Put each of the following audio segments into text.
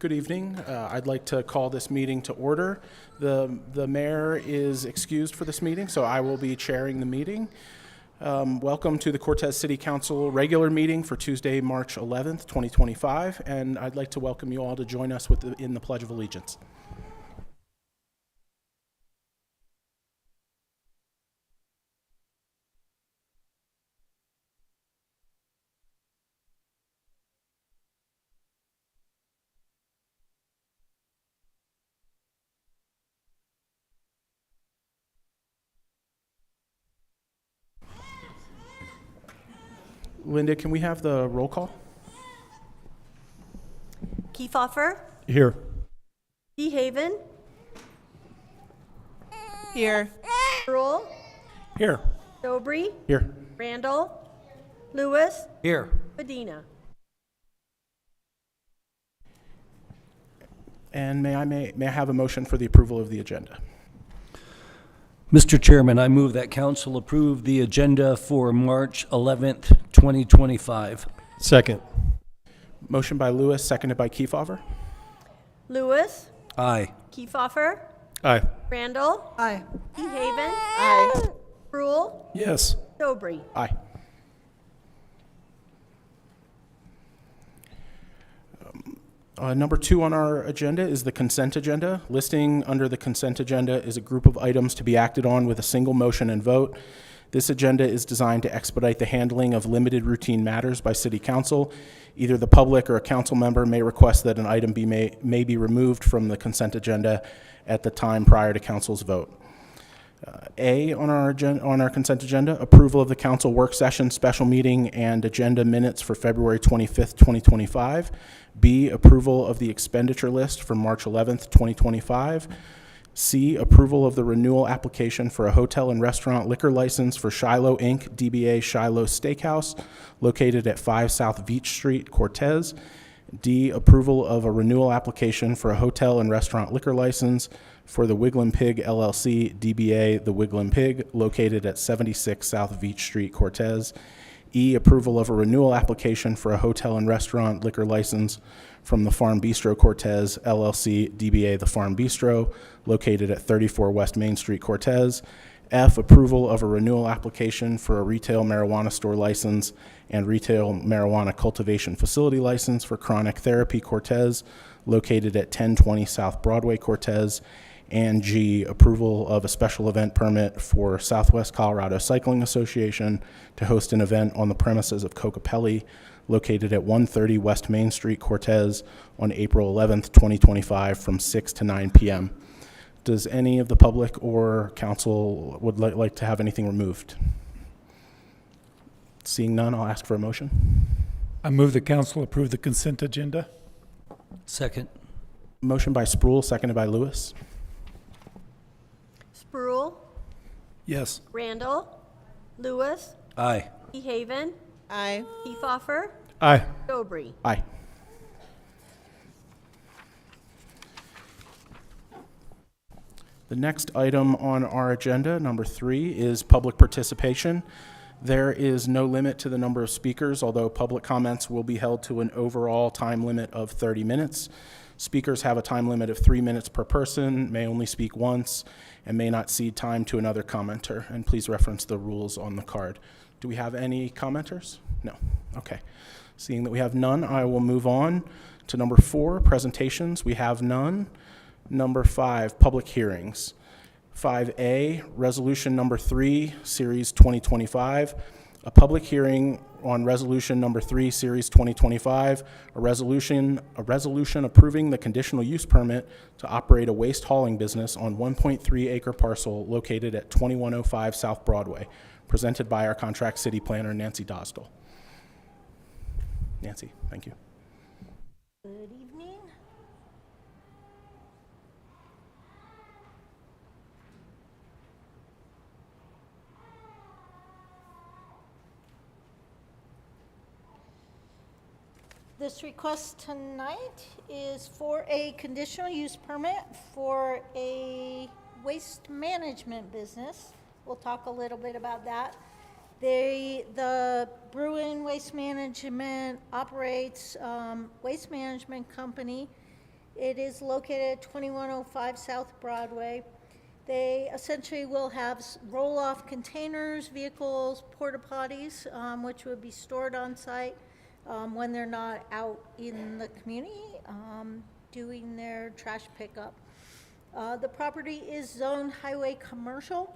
Good evening. I'd like to call this meeting to order. The mayor is excused for this meeting, so I will be chairing the meeting. Welcome to the Cortez City Council regular meeting for Tuesday, March 11th, 2025, and I'd like to welcome you all to join us in the Pledge of Allegiance. Linda, can we have the roll call? Kiefhofer. Here. DeHaven. Here. Rule. Here. Dobry. Here. Randall. Lewis. Here. Medina. And may I have a motion for the approval of the agenda? Mr. Chairman, I move that council approve the agenda for March 11th, 2025. Second. Motion by Lewis, seconded by Kiefhofer. Lewis. Aye. Kiefhofer. Aye. Randall. Aye. DeHaven. Aye. Rule. Yes. Dobry. Aye. Number 2 on our agenda is the consent agenda. Listing under the consent agenda is a group of items to be acted on with a single motion and vote. This agenda is designed to expedite the handling of limited routine matters by City Council. Either the public or a council member may request that an item may be removed from the consent agenda at the time prior to council's vote. A on our consent agenda, approval of the council work session special meeting and agenda minutes for February 25th, 2025. B, approval of the expenditure list for March 11th, 2025. C, approval of the renewal application for a hotel and restaurant liquor license for Shiloh Inc., DBA Shiloh Steakhouse, located at 5 South Beach Street, Cortez. D, approval of a renewal application for a hotel and restaurant liquor license for the Wigglin' Pig LLC, DBA The Wigglin' Pig, located at 76 South Beach Street, Cortez. E, approval of a renewal application for a hotel and restaurant liquor license from the Farm Bistro Cortez LLC, DBA The Farm Bistro, located at 34 West Main Street, Cortez. F, approval of a renewal application for a retail marijuana store license and retail marijuana cultivation facility license for Chronic Therapy Cortez, located at 1020 South Broadway, Cortez. And G, approval of a special event permit for Southwest Colorado Cycling Association to host an event on the premises of Kokopelli, located at 130 West Main Street, Cortez, on April 11th, 2025, from 6 to 9 p.m. Does any of the public or council would like to have anything removed? Seeing none, I'll ask for a motion. I move the council approve the consent agenda. Second. Motion by Sproul, seconded by Lewis. Spruill. Yes. Randall. Lewis. Aye. DeHaven. Aye. Kiefhofer. Aye. Dobry. Aye. The next item on our agenda, number 3, is public participation. There is no limit to the number of speakers, although public comments will be held to an overall time limit of 30 minutes. Speakers have a time limit of 3 minutes per person, may only speak once, and may not cede time to another commenter. And please reference the rules on the card. Do we have any commenters? No. Okay. Seeing that we have none, I will move on to number 4, presentations. We have none. Number 5, public hearings. 5A, resolution number 3, series 2025. A public hearing on resolution number 3, series 2025, a resolution approving the conditional use permit to operate a waste hauling business on 1.3 acre parcel located at 2105 South Broadway, presented by our contract city planner, Nancy Dosdall. Nancy, thank you. Good evening. This request tonight is for a conditional use permit for a waste management business. We'll talk a little bit about that. The Bruin Waste Management operates waste management company It is located at 2105 South Broadway. They essentially will have roll-off containers, vehicles, porta potties, which would be stored on site when they're not out in the community doing their trash pickup. The property is zoned highway commercial,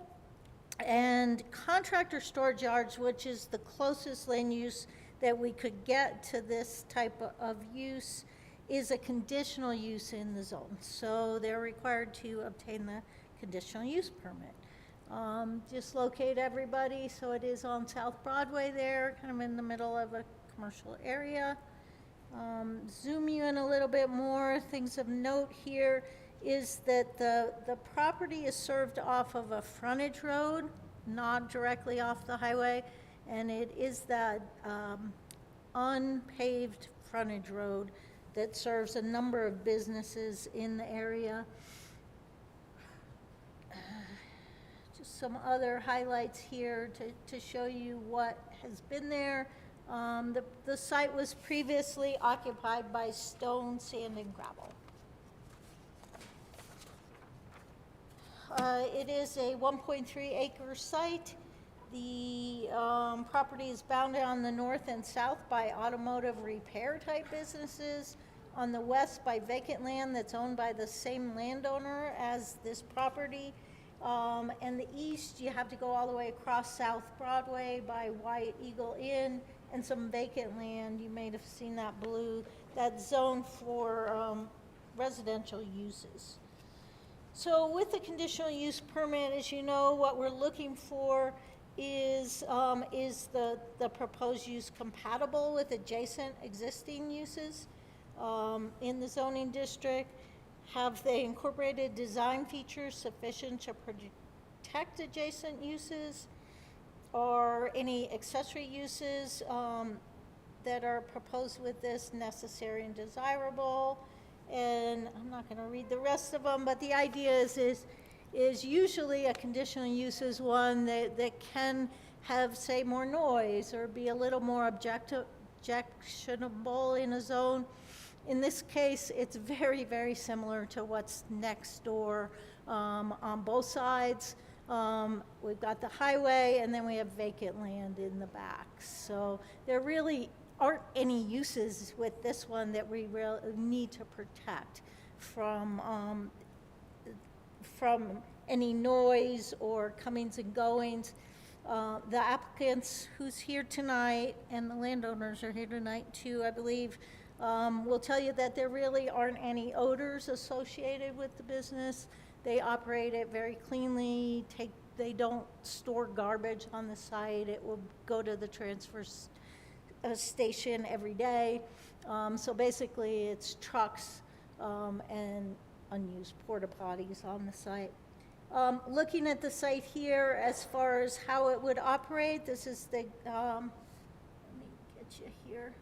and contractor storage yards, which is the closest land use that we could get to this type of use, is a conditional use in the zone. So they're required to obtain the conditional use permit. Just locate everybody, so it is on South Broadway there, kind of in the middle of a commercial area. Zoom you in a little bit more. Things of note here is that the property is served off of a frontage road, not directly off the highway, and it is that unpaved frontage road that serves a number of businesses in the area. Just some other highlights here to show you what has been there. The site was previously occupied by stone, sand, and gravel. It is a 1.3 acre site. The property is bounded on the north and south by automotive repair type businesses, on the west by vacant land that's owned by the same landowner as this property. And the east, you have to go all the way across South Broadway by White Eagle Inn and some vacant land. You may have seen that blue, that's zoned for residential uses. So with the conditional use permit, as you know, what we're looking for is the proposed use compatible with adjacent existing uses in the zoning district? Have they incorporated design features sufficient to protect adjacent uses? Or any accessory uses that are proposed with this necessary and desirable? And I'm not going to read the rest of them, but the idea is usually a conditional use is one that can have, say, more noise or be a little more objectionable in a zone. In this case, it's very, very similar to what's next door on both sides. We've got the highway, and then we have vacant land in the back. So there really aren't any uses with this one that we really need to protect from any noise or comings and goings. The applicants who's here tonight, and the landowners are here tonight too, I believe, will tell you that there really aren't any odors associated with the business. They operate it very cleanly. They don't store garbage on the site. It will go to the transfer station every day. So basically it's trucks and unused porta potties on the site. Looking at the site here as far as how it would operate, this is the, let me get you here.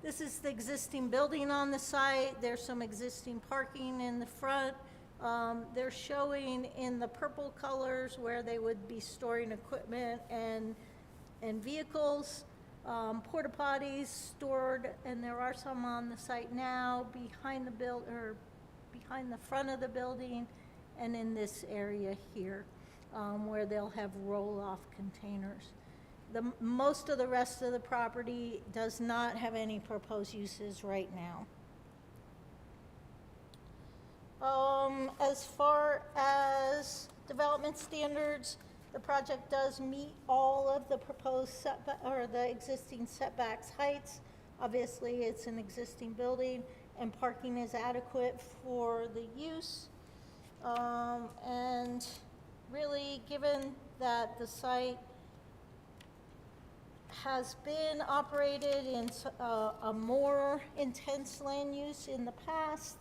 This is the existing building on the site. There's some existing parking in the front. They're showing in the purple colors where they would be storing equipment and vehicles. Porta potties stored, and there are some on the site now behind the behind the front of the building, and in this area here, where they'll have roll-off containers. Most of the rest of the property does not have any proposed uses right now. As far as development standards, the project does meet all of the proposed setback or the existing setbacks heights. Obviously, it's an existing building, and parking is adequate for the use. And really, given that the site has been operated in a more intense land use in the past,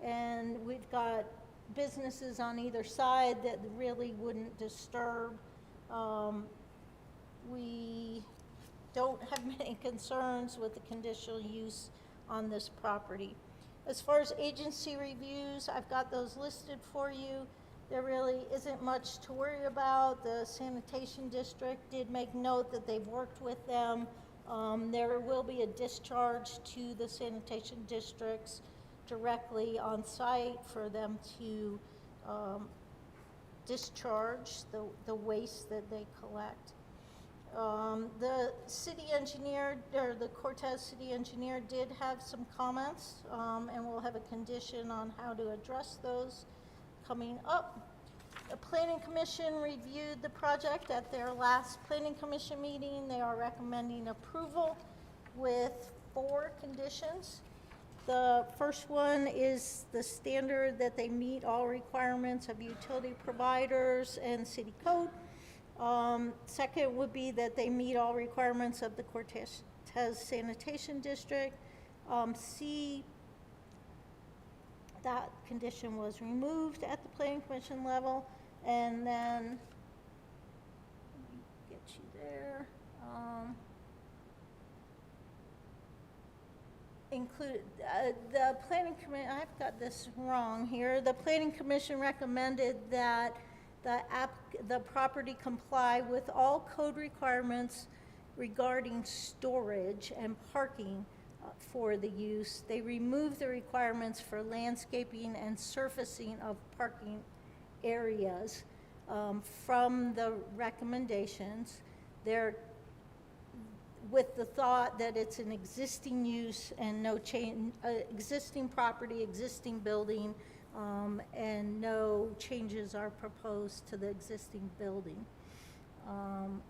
and we've got businesses on either side that really wouldn't disturb. We don't have many concerns with the conditional use on this property. As far as agency reviews, I've got those listed for you. There really isn't much to worry about. The sanitation district did make note that they've worked with them There will be a discharge to the sanitation districts directly on site for them to discharge the waste that they collect. The city engineer, or the Cortez city engineer, did have some comments, and we'll have a condition on how to address those coming up. The planning commission reviewed the project at their last planning commission meeting. They are recommending approval with 4 conditions. The first one is the standard that they meet all requirements of utility providers and city code. Second would be that they meet all requirements of the Cortez Sanitation District. C, that condition was removed at the planning commission level. And then, let me get you there. Include, the planning commission, I've got this wrong here. The planning commission recommended that the property comply with all code requirements regarding storage and parking for the use. They removed the requirements for landscaping and surfacing of parking areas from the recommendations. They're with the thought that it's an existing use and no change, existing property, existing building, and no changes are proposed to the existing building.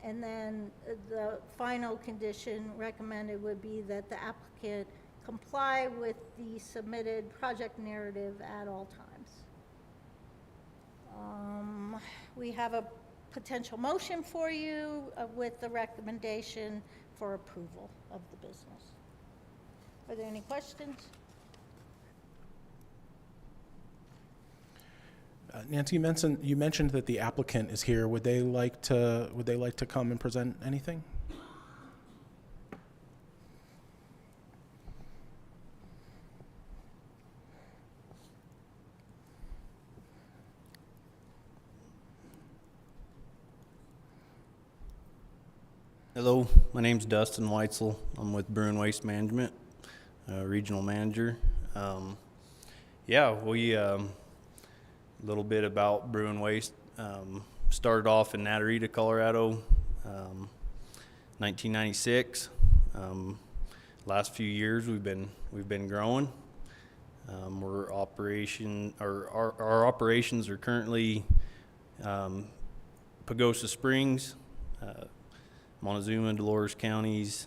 And then the final condition recommended would be that the applicant comply with the submitted project narrative at all times. We have a potential motion for you with the recommendation for approval of the business. Are there any questions? Nancy, you mentioned that the applicant is here. Would they like to come and present anything? Hello, my name's Dustin Weitzel. I'm with Bruin Waste Management, regional manager. A little bit about Bruin Waste. Started off in Natarita, Colorado, 1996. Last few years we've been growing. Our operations are currently Pagosa Springs, Montezuma, Dolores counties,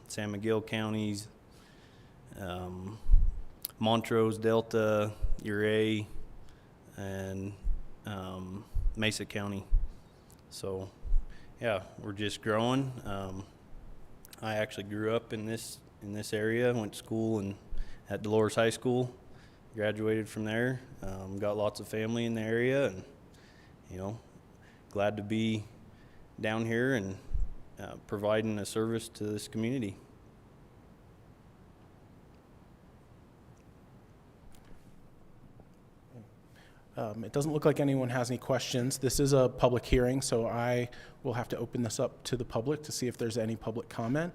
San Miguel counties, Montrose, Delta, Ouray, and Mesa County. So, yeah, we're just growing. I actually grew up in this area. Went to school at Dolores High School. Graduated from there. Got lots of family in the area, and glad to be down here and providing a service to this community. It doesn't look like anyone has any questions. This is a public hearing, so I will have to open this up to the public to see if there's any public comment.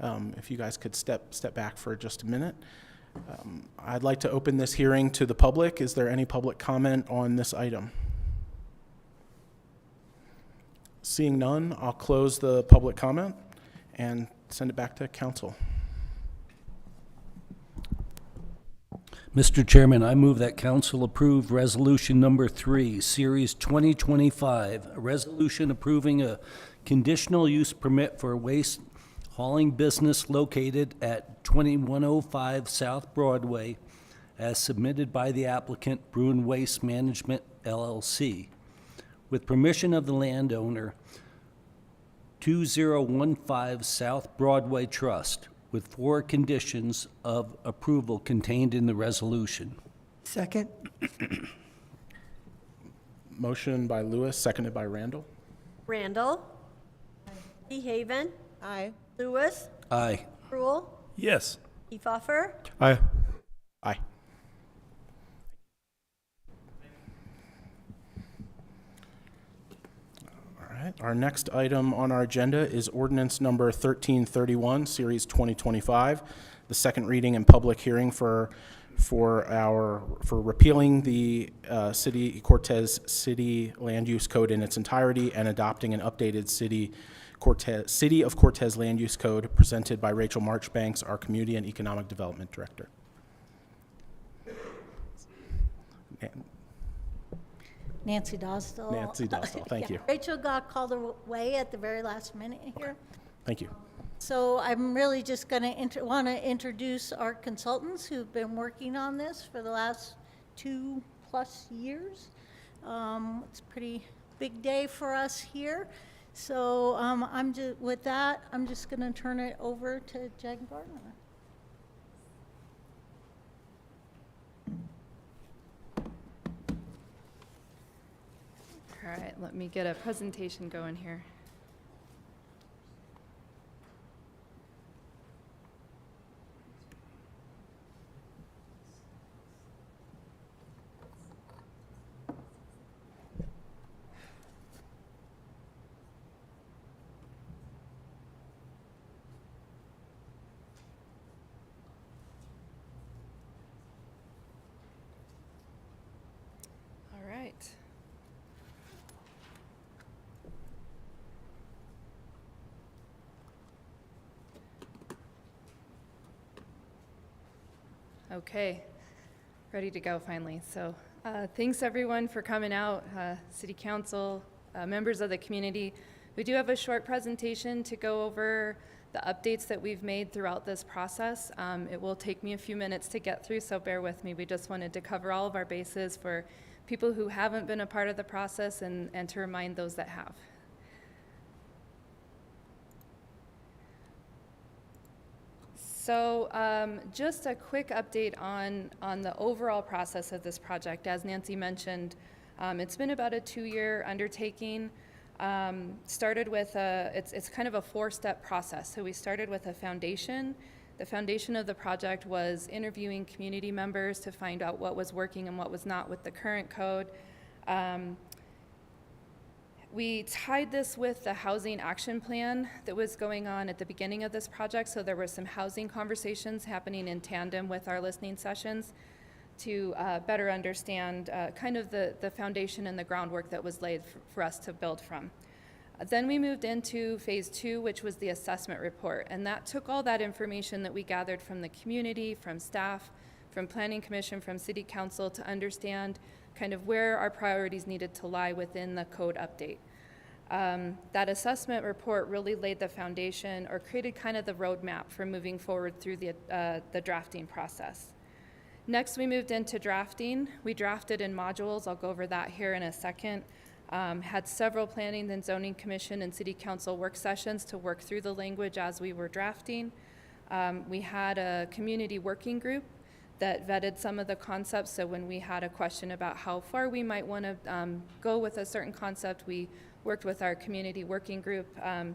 If you guys could step back for just a minute. I'd like to open this hearing to the public. Is there any public comment on this item? Seeing none, I'll close the public comment and send it back to council. Mr. Chairman, I move that council approve resolution number 3, series 2025, a resolution approving a conditional use permit for a waste hauling business located at 2105 South Broadway as submitted by the applicant Bruin Waste Management LLC. With permission of the landowner, 2015 South Broadway Trust, with 4 conditions of approval contained in the resolution. Second. Motion by Lewis, seconded by Randall. Randall. DeHaven. Aye. Lewis. Aye. Rule. Yes. Kiefhoffer. Aye. Aye. All right. Our next item on our agenda is ordinance number 1331, Series 2025, the second reading and public hearing for repealing the Cortez City Land Use Code in its entirety and adopting an updated City of Cortez Land Use Code presented by Rachel Marchbanks, our Community and Economic Development Director. Nancy Dosdell. Nancy Dosdell, thank you. Rachel got called away at the very last minute here. Thank you. So I'm really just going to want to introduce our consultants who've been working on this for the last 2+ years. It's a pretty big day for us here. So with that, I'm just going to turn it over to Jen Gardner. All right, let me get a presentation going here. All right. Okay, ready to go finally. So thanks everyone for coming out, City Council, members of the community. We do have a short presentation to go over the updates that we've made throughout this process. It will take me a few minutes to get through, so bear with me. We just wanted to cover all of our bases for people who haven't been a part of the process and to remind those that have. So just a quick update on the overall process of this project. As Nancy mentioned, it's been about a 2-year undertaking. Started with it's kind of a 4-step process. So we started with a foundation. The foundation of the project was interviewing community members to find out what was working and what was not with the current code. We tied this with the housing action plan that was going on at the beginning of this project, so there were some housing conversations happening in tandem with our listening sessions to better understand kind of the foundation and the groundwork that was laid for us to build from. Then we moved into phase 2, which was the assessment report, and that took all that information that we gathered from the community, from staff, from Planning Commission, from City Council to understand kind of where our priorities needed to lie within the code update. That assessment report really laid the foundation or created kind of the roadmap for moving forward through the drafting process. Next, we moved into drafting. We drafted in modules. I'll go over that here in a second. Had several Planning and Zoning Commission and City Council work sessions to work through the language as we were drafting. We had a community working group that vetted some of the concepts. So when we had a question about how far we might want to go with a certain concept, we worked with our community working group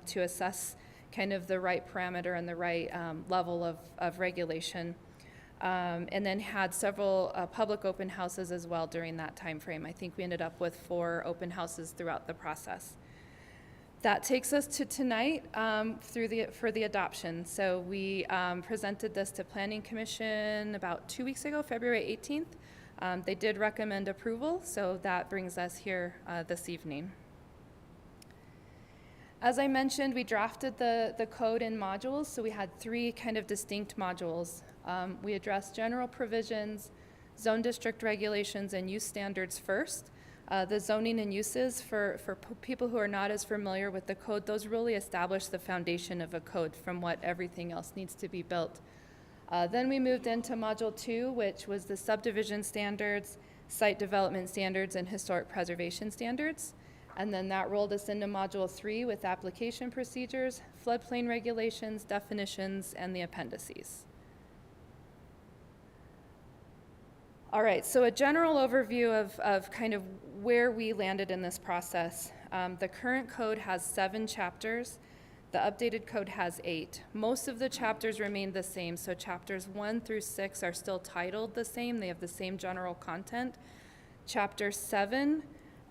to assess kind of the right parameter and the right level of regulation. And then had several public open houses as well during that time frame. I think we ended up with 4 open houses throughout the process. That takes us to tonight for the adoption. So we presented this to Planning Commission about 2 weeks ago, February 18th. They did recommend approval, so that brings us here this evening. As I mentioned, we drafted the code in modules, so we had 3 kind of distinct modules. We addressed general provisions, zone district regulations, and use standards first. The zoning and uses, for people who are not as familiar with the code, those really establish the foundation of a code from what everything else needs to be built. Then we moved into Module 2, which was the subdivision standards, site development standards, and historic preservation standards. And then that rolled us into Module 3 with application procedures, floodplain regulations, definitions, and the appendices. All right, so a general overview of kind of where we landed in this process. The current code has 7 chapters. The updated code has 8. Most of the chapters remain the same, so chapters 1 through 6 are still titled the same. They have the same general content. Chapter 7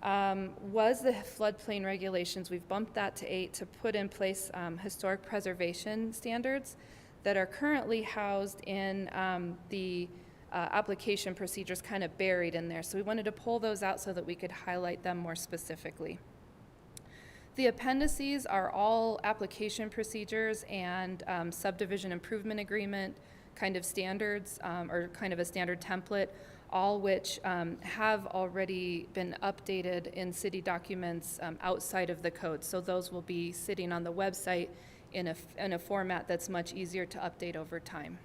was the floodplain regulations. We've bumped that to 8 to put in place historic preservation standards that are currently housed in the application procedures, kind of buried in there. So we wanted to pull those out so that we could highlight them more specifically. The appendices are all application procedures and subdivision improvement agreement kind of standards, or kind of a standard template, all which have already been updated in city documents outside of the code. So those will be sitting on the website in a format that's much easier to update over time.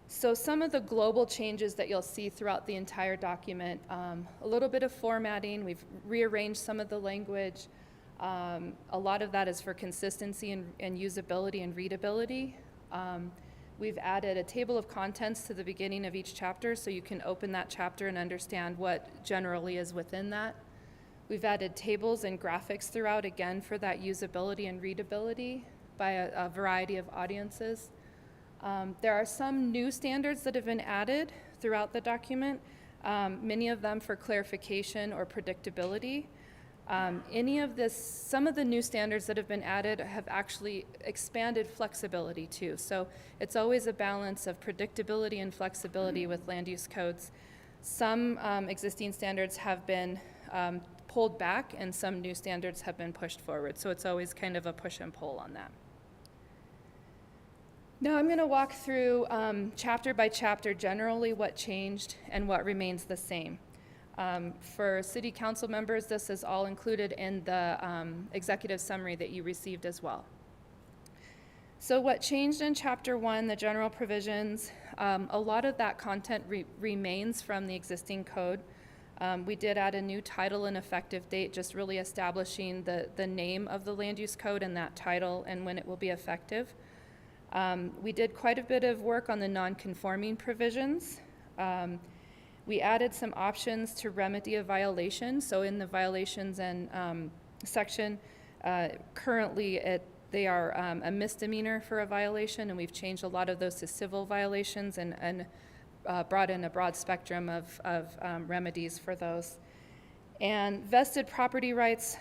So some of the global changes that you'll see throughout the entire document, a little bit of formatting. We've rearranged some of the language. A lot of that is for consistency and usability and readability. We've added a table of contents to the beginning of each chapter so you can open that chapter and understand what generally is within that. We've added tables and graphics throughout, again, for that usability and readability by a variety of audiences. There are some new standards that have been added throughout the document, many of them for clarification or predictability. Some of the new standards that have been added have actually expanded flexibility too. So it's always a balance of predictability and flexibility with land use codes. Some existing standards have been pulled back and some new standards have been pushed forward. So it's always kind of a push and pull on that. Now I'm going to walk through chapter by chapter generally what changed and what remains the same. For city council members, this is all included in the executive summary that you received as well. So what changed in chapter 1, the general provisions, a lot of that content remains from the existing code. We did add a new title and effective date, just really establishing the name of the land use code and that title and when it will be effective. We did quite a bit of work on the non-conforming provisions. We added some options to remedy a violation. So in the violations and section, currently they are a misdemeanor for a violation, and we've changed a lot of those to civil violations and brought in a broad spectrum of remedies for those. And vested property rights,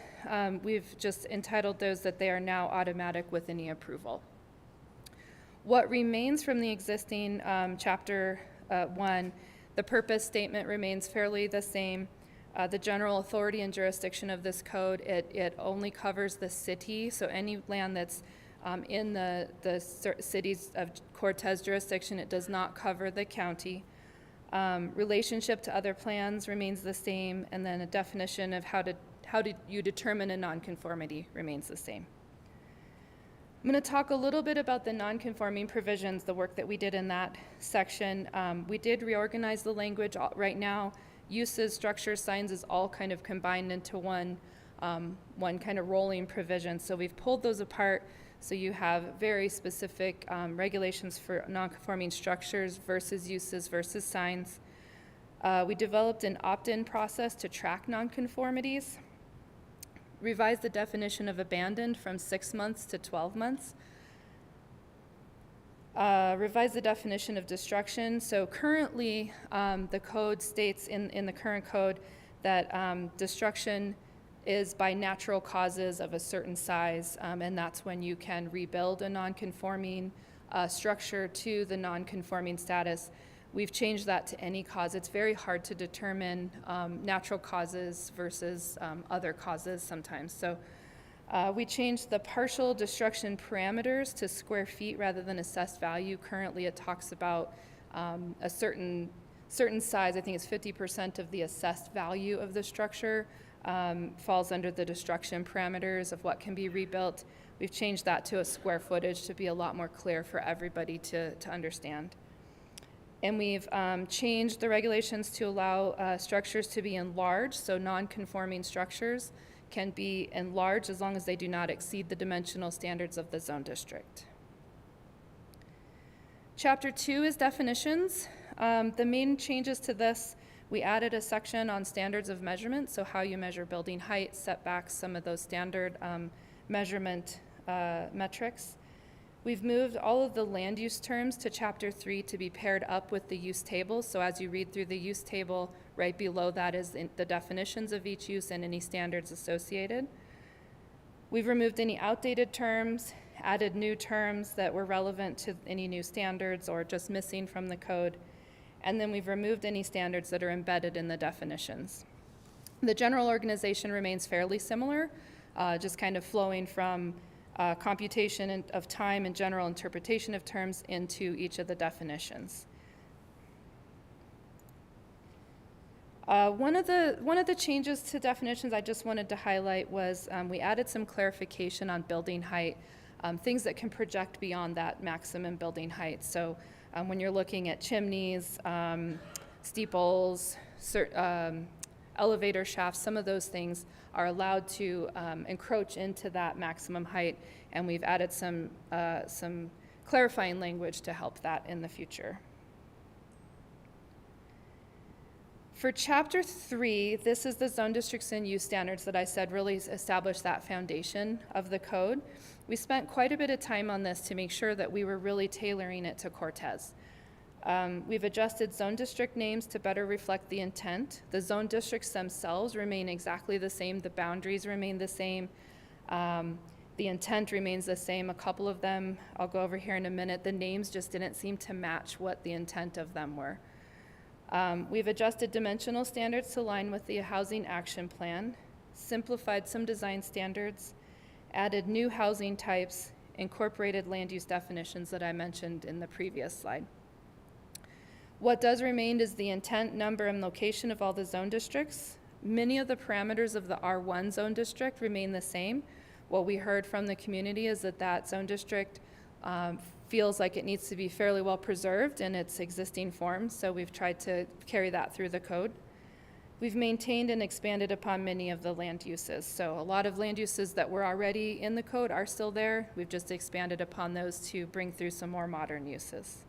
we've just entitled those that they are now automatic with any approval. What remains from the existing chapter 1, the purpose statement remains fairly the same. The general authority and jurisdiction of this code, it only covers the city, so any land that's in the cities of Cortez jurisdiction, it does not cover the county. Relationship to other plans remains the same, and then a definition of how do you determine a nonconformity remains the same. I'm going to talk a little bit about the non-conforming provisions, the work that we did in that section. We did reorganize the language. Right now, uses, structures, signs is all kind of combined into one kind of rolling provision. So we've pulled those apart so you have very specific regulations for non-conforming structures versus uses versus signs. We developed an opt-in process to track non-conformities. Revised the definition of abandoned from 6 months to 12 months. Revised the definition of destruction. So currently, the code states in the current code that destruction is by natural causes of a certain size, and that's when you can rebuild a non-conforming structure to the non-conforming status. We've changed that to any cause. It's very hard to determine natural causes versus other causes sometimes. So we changed the partial destruction parameters to square feet rather than assessed value. Currently it talks about a certain size. I think it's 50% of the assessed value of the structure falls under the destruction parameters of what can be rebuilt. We've changed that to a square footage to be a lot more clear for everybody to understand. And we've changed the regulations to allow structures to be enlarged, so non-conforming structures can be enlarged as long as they do not exceed the dimensional standards of the zone district. Chapter 2 is definitions. The main changes to this, we added a section on standards of measurement, so how you measure building height, setbacks, some of those standard measurement metrics. We've moved all of the land use terms to Chapter 3 to be paired up with the use table. So as you read through the use table, right below that is the definitions of each use and any standards associated. We've removed any outdated terms, added new terms that were relevant to any new standards or just missing from the code. And then we've removed any standards that are embedded in the definitions. The general organization remains fairly similar, just kind of flowing from computation of time and general interpretation of terms into each of the definitions. One of the changes to definitions I just wanted to highlight was we added some clarification on building height, things that can project beyond that maximum building height. So when you're looking at chimneys, steeples, elevator shafts, some of those things are allowed to encroach into that maximum height, and we've added some clarifying language to help that in the future. For Chapter 3, this is the zone districts and use standards that I said really establish that foundation of the code. We spent quite a bit of time on this to make sure that we were really tailoring it to Cortez. We've adjusted zone district names to better reflect the intent. The zone districts themselves remain exactly the same. The boundaries remain the same. The intent remains the same. A couple of them, I'll go over here in a minute, the names just didn't seem to match what the intent of them were. We've adjusted dimensional standards to align with the Housing Action Plan, simplified some design standards, added new housing types, incorporated land use definitions that I mentioned in the previous slide. What does remain is the intent, number, and location of all the zone districts. Many of the parameters of the R1 zone district remain the same. What we heard from the community is that zone district feels like it needs to be fairly well preserved in its existing form, so we've tried to carry that through the code. We've maintained and expanded upon many of the land uses. So a lot of land uses that were already in the code are still there. We've just expanded upon those to bring through some more modern uses.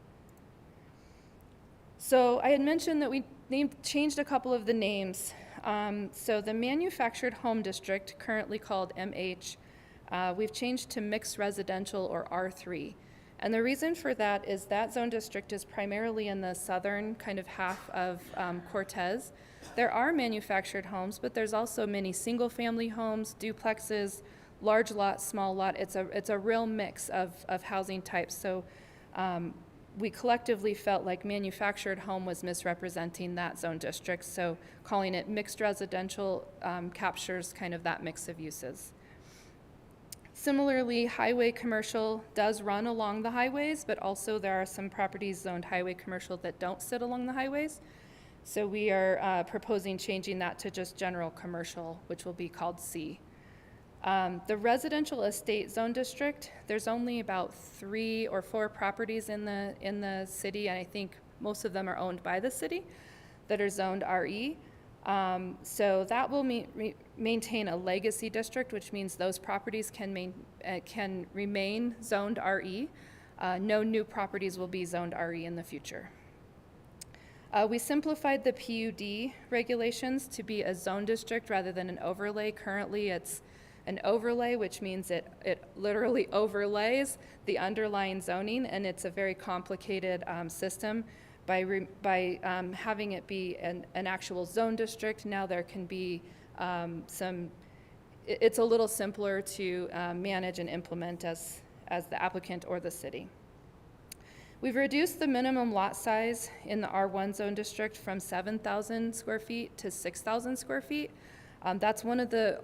So I had mentioned that we changed a couple of the names. So the manufactured home district, currently called MH, we've changed to mixed residential, or R3. And the reason for that is that zone district is primarily in the southern kind of half of Cortez. There are manufactured homes, but there's also many single-family homes, duplexes, large lot, small lot. It's a real mix of housing types. So we collectively felt like manufactured home was misrepresenting that zone district. So calling it mixed residential captures kind of that mix of uses. Similarly, highway commercial does run along the highways, but also there are some properties zoned highway commercial that don't sit along the highways. So we are proposing changing that to just general commercial, which will be called C. The residential estate zone district, there's only about 3 or 4 properties in the city, and I think most of them are owned by the city, that are zoned RE. So that will maintain a legacy district, which means those properties can remain zoned RE. No new properties will be zoned RE in the future. We simplified the PUD regulations to be a zone district rather than an overlay. Currently, it's an overlay, which means it literally overlays the underlying zoning, and it's a very complicated system. By having it be an actual zone district, now there can be it's a little simpler to manage and implement as the applicant or the city. We've reduced the minimum lot size in the R1 zone district from 7,000 square feet to 6,000 square feet. That's one of the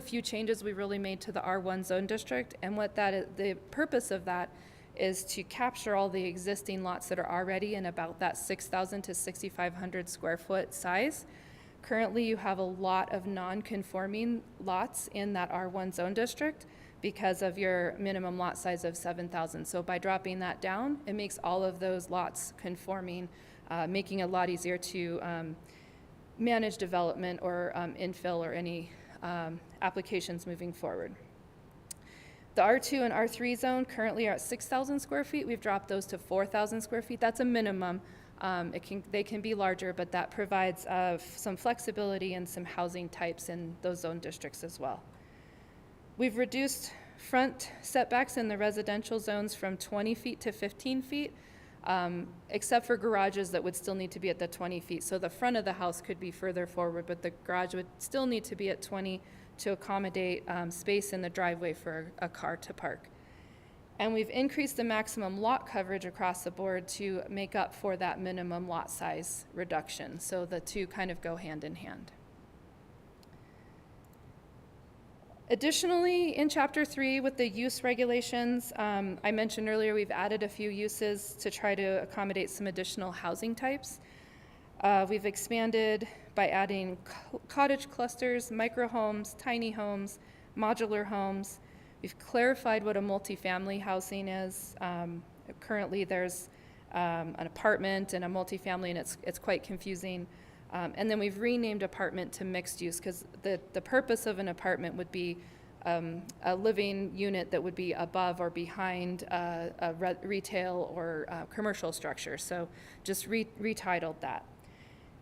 few changes we really made to the R1 zone district, and the purpose of that is to capture all the existing lots that are already in about that 6,000 to 6,500 square foot size. Currently, you have a lot of non-conforming lots in that R1 zone district because of your minimum lot size of 7,000. So by dropping that down, it makes all of those lots conforming, making it a lot easier to manage development or infill or any applications moving forward. The R2 and R3 zone currently are at 6,000 square feet. We've dropped those to 4,000 square feet. That's a minimum. They can be larger, but that provides some flexibility and some housing types in those zone districts as well. We've reduced front setbacks in the residential zones from 20 feet to 15 feet, except for garages that would still need to be at the 20 feet. So the front of the house could be further forward, but the garage would still need to be at 20 to accommodate space in the driveway for a car to park. And we've increased the maximum lot coverage across the board to make up for that minimum lot size reduction. So the two kind of go hand in hand. Additionally, in Chapter 3 with the use regulations, I mentioned earlier we've added a few uses to try to accommodate some additional housing types. We've expanded by adding cottage clusters, micro homes, tiny homes, modular homes. We've clarified what a multifamily housing is. Currently, there's an apartment and a multifamily, and it's quite confusing. And then we've renamed apartment to mixed use because the purpose of an apartment would be a living unit that would be above or behind a retail or commercial structure. So just retitled that.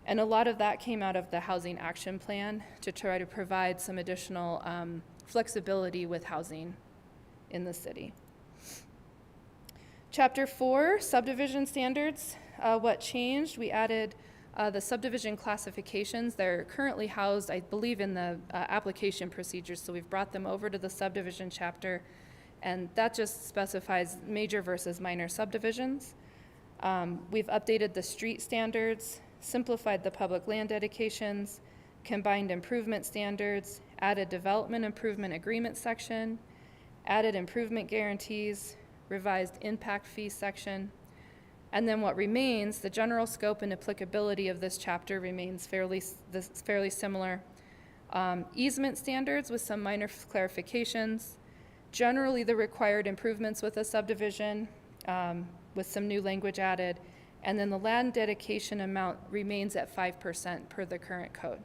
And a lot of that came out of the Housing Action Plan to try to provide some additional flexibility with housing in the city. Chapter 4, subdivision standards. What changed? We added the subdivision classifications. They're currently housed, I believe, in the application procedures, so we've brought them over to the subdivision chapter, and that just specifies major versus minor subdivisions. We've updated the street standards, simplified the public land dedications, combined improvement standards, added development improvement agreement section, added improvement guarantees, revised impact fee section. And then what remains, the general scope and applicability of this chapter remains fairly similar. Easement standards with some minor clarifications. Generally the required improvements with a subdivision with some new language added. And then the land dedication amount remains at 5% per the current code.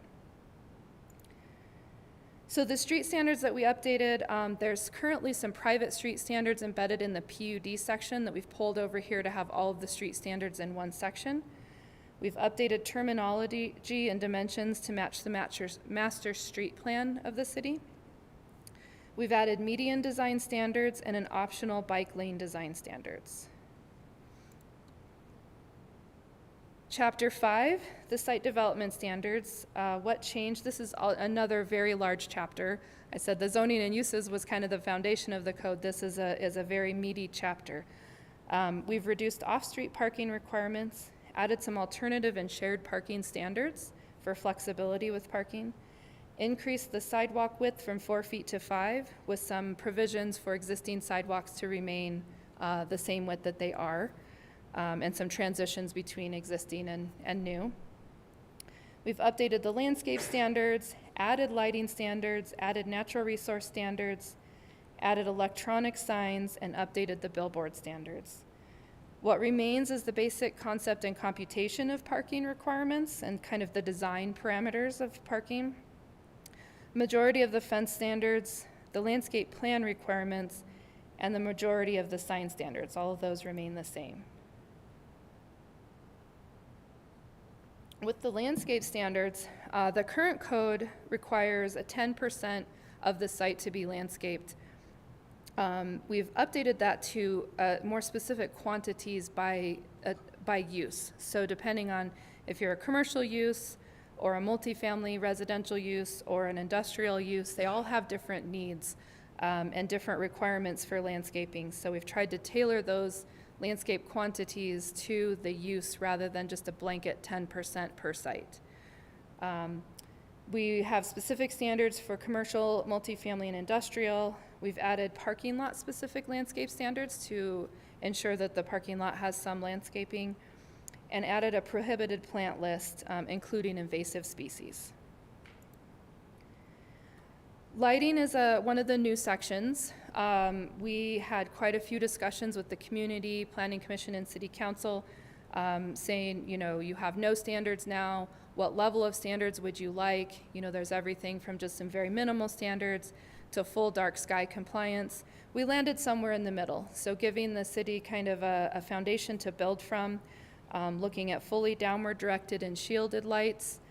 So the street standards that we updated, there's currently some private street standards embedded in the PUD section that we've pulled over here to have all of the street standards in one section. We've updated terminology and dimensions to match the master street plan of the city. We've added median design standards and an optional bike lane design standards. Chapter 5, the site development standards. What changed? This is another very large chapter. I said the zoning and uses was kind of the foundation of the code. This is a very meaty chapter. We've reduced off-street parking requirements, added some alternative and shared parking standards for flexibility with parking, increased the sidewalk width from 4 feet to 5 with some provisions for existing sidewalks to remain the same width that they are. And some transitions between existing and new. We've updated the landscape standards, added lighting standards, added natural resource standards, added electronic signs, and updated the billboard standards. What remains is the basic concept and computation of parking requirements and kind of the design parameters of parking. Majority of the fence standards, the landscape plan requirements, and the majority of the sign standards, all of those remain the same. With the landscape standards, the current code requires a 10% of the site to be landscaped. We've updated that to more specific quantities by use. So depending on if you're a commercial use or a multifamily residential use or an industrial use, they all have different needs and different requirements for landscaping. So we've tried to tailor those landscape quantities to the use rather than just a blanket 10% per site. We have specific standards for commercial, multifamily, and industrial. We've added parking lot specific landscape standards to ensure that the parking lot has some landscaping, and added a prohibited plant list, including invasive species. Lighting is one of the new sections. We had quite a few discussions with the community, planning commission, and city council saying, you have no standards now. What level of standards would you like? There's everything from just some very minimal standards to full dark sky compliance. We landed somewhere in the middle. So giving the city kind of a foundation to build from, looking at fully downward directed and shielded lights,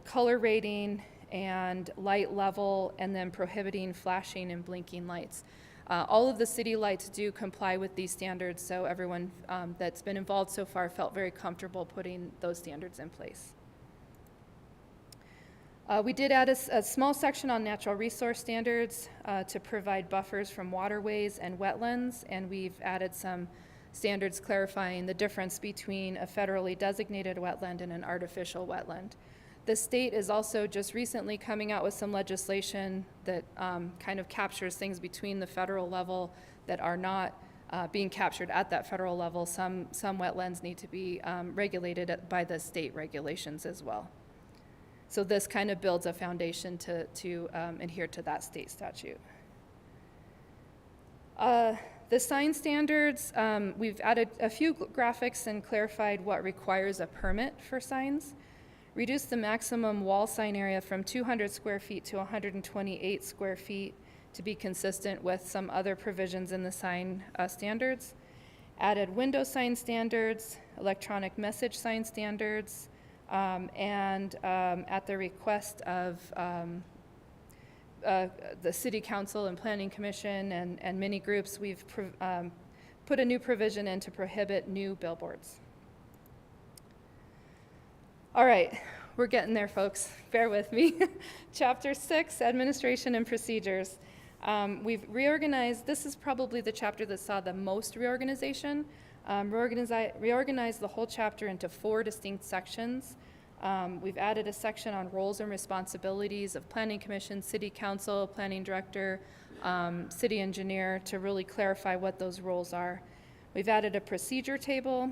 color rating, and light level, and then prohibiting flashing and blinking lights. All of the city lights do comply with these standards, so everyone that's been involved so far felt very comfortable putting those standards in place. We did add a small section on natural resource standards to provide buffers from waterways and wetlands, and we've added some standards clarifying the difference between a federally designated wetland and an artificial wetland. The state is also just recently coming out with some legislation that kind of captures things between the federal level that are not being captured at that federal level. Some wetlands need to be regulated by the state regulations as well. So this kind of builds a foundation to adhere to that state statute. The sign standards, we've added a few graphics and clarified what requires a permit for signs. Reduced the maximum wall sign area from 200 square feet to 128 square feet to be consistent with some other provisions in the sign standards. Added window sign standards, electronic message sign standards, and at the request of the City Council and Planning Commission and many groups, we've put a new provision in to prohibit new billboards. All right, we're getting there, folks. Bear with me. Chapter 6, Administration and Procedures. We've reorganized, this is probably the chapter that saw the most reorganization. Reorganized the whole chapter into 4 distinct sections. We've added a section on roles and responsibilities of Planning Commission, City Council, Planning Director, City Engineer to really clarify what those roles are. We've added a procedure table,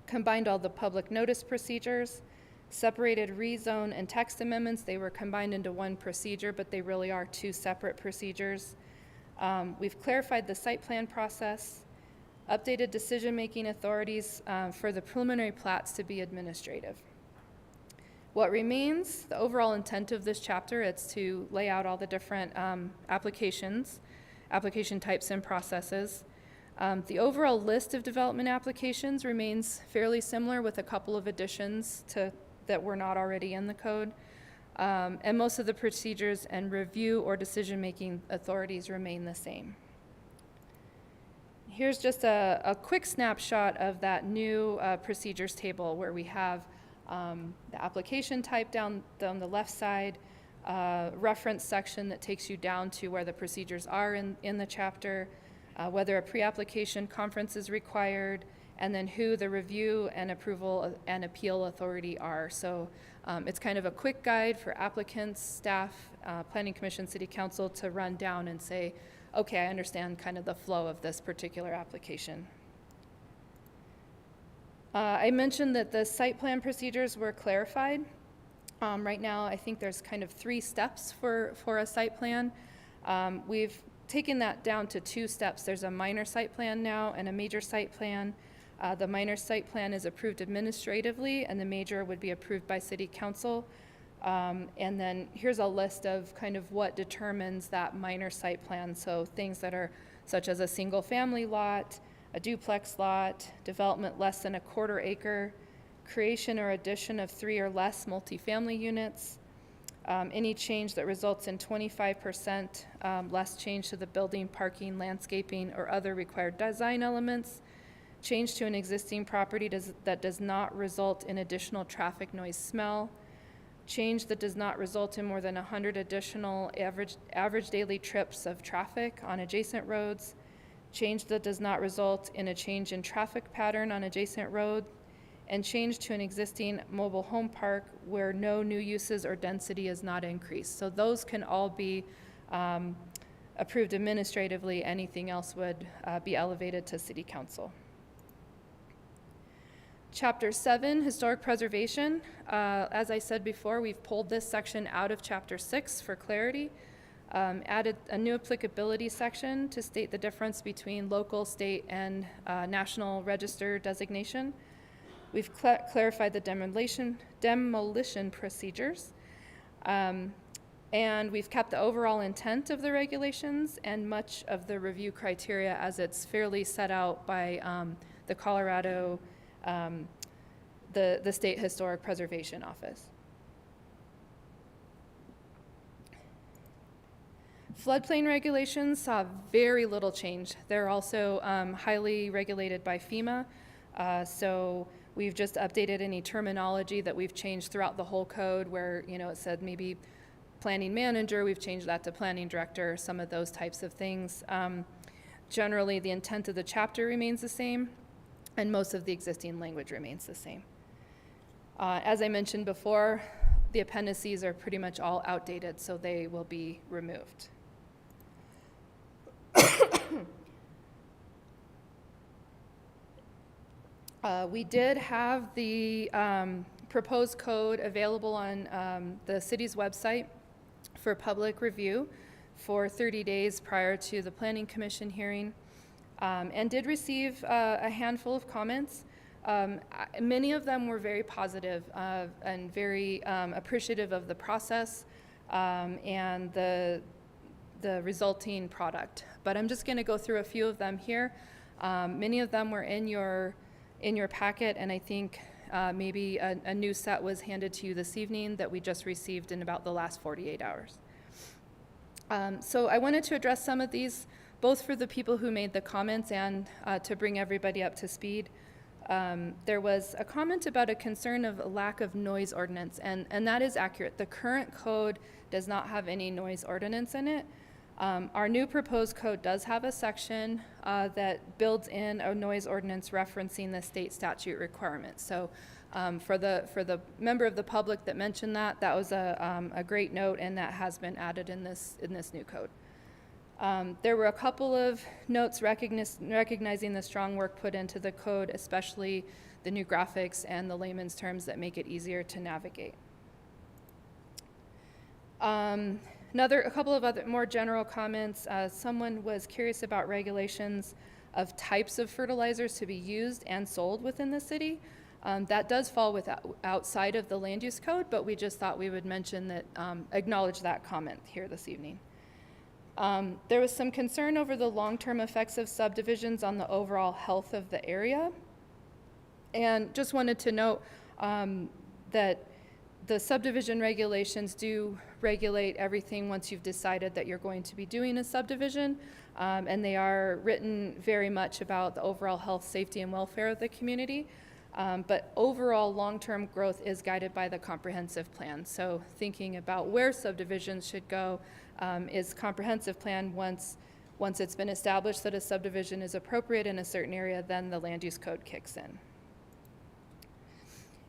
combined all the public notice procedures, separated rezone and text amendments. They were combined into one procedure, but they really are 2 separate procedures. We've clarified the site plan process, updated decision-making authorities for the preliminary plats to be administrative. What remains, the overall intent of this chapter, it's to lay out all the different application types and processes. The overall list of development applications remains fairly similar with a couple of additions that were not already in the code. And most of the procedures and review or decision-making authorities remain the same. Here's just a quick snapshot of that new procedures table where we have the application type down the left side, reference section that takes you down to where the procedures are in the chapter, whether a pre-application conference is required, and then who the review and approval and appeal authority are. So it's kind of a quick guide for applicants, staff, Planning Commission, City Council to run down and say, okay, I understand kind of the flow of this particular application. I mentioned that the site plan procedures were clarified. Right now, I think there's kind of 3 steps for a site plan. We've taken that down to 2 steps. There's a minor site plan now and a major site plan. The minor site plan is approved administratively, and the major would be approved by City Council. And then here's a list of kind of what determines that minor site plan. So things that are such as a single family lot, a duplex lot, development less than a 1/4 acre, creation or addition of 3 or less multifamily units, any change that results in 25% less change to the building, parking, landscaping, or other required design elements, change to an existing property that does not result in additional traffic, noise, smell, change that does not result in more than 100 additional average daily trips of traffic on adjacent roads, change that does not result in a change in traffic pattern on adjacent road, and change to an existing mobile home park where no new uses or density is not increased. So those can all be approved administratively. Anything else would be elevated to City Council. Chapter 7, Historic Preservation. As I said before, we've pulled this section out of Chapter 6 for clarity. Added a new applicability section to state the difference between local, state, and national register designation. We've clarified the demolition procedures. And we've kept the overall intent of the regulations and much of the review criteria as it's fairly set out by the Colorado, the State Historic Preservation Office. Floodplain regulations saw very little change. They're also highly regulated by FEMA. So we've just updated any terminology that we've changed throughout the whole code where, it said maybe planning manager, we've changed that to planning director, some of those types of things. Generally, the intent of the chapter remains the same, and most of the existing language remains the same. As I mentioned before, the appendices are pretty much all outdated, so they will be removed. We did have the proposed code available on the city's website for public review for 30 days prior to the Planning Commission hearing, and did receive a handful of comments. Many of them were very positive and very appreciative of the process and the resulting product. But I'm just going to go through a few of them here. Many of them were in your packet, and I think maybe a new set was handed to you this evening that we just received in about the last 48 hours. So I wanted to address some of these, both for the people who made the comments and to bring everybody up to speed. There was a comment about a concern of a lack of noise ordinance, and that is accurate. The current code does not have any noise ordinance in it. Our new proposed code does have a section that builds in a noise ordinance referencing the state statute requirements. So for the member of the public that mentioned that was a great note, and that has been added in this new code. There were a couple of notes recognizing the strong work put into the code, especially the new graphics and the layman's terms that make it easier to navigate. A couple of other more general comments. Someone was curious about regulations of types of fertilizers to be used and sold within the city. That does fall outside of the land use code, but we just thought we would mention that, acknowledge that comment here this evening. There was some concern over the long-term effects of subdivisions on the overall health of the area. And just wanted to note that the subdivision regulations do regulate everything once you've decided that you're going to be doing a subdivision. And they are written very much about the overall health, safety, and welfare of the community. But overall long-term growth is guided by the comprehensive plan. So thinking about where subdivisions should go is comprehensive plan. Once it's been established that a subdivision is appropriate in a certain area, then the land use code kicks in.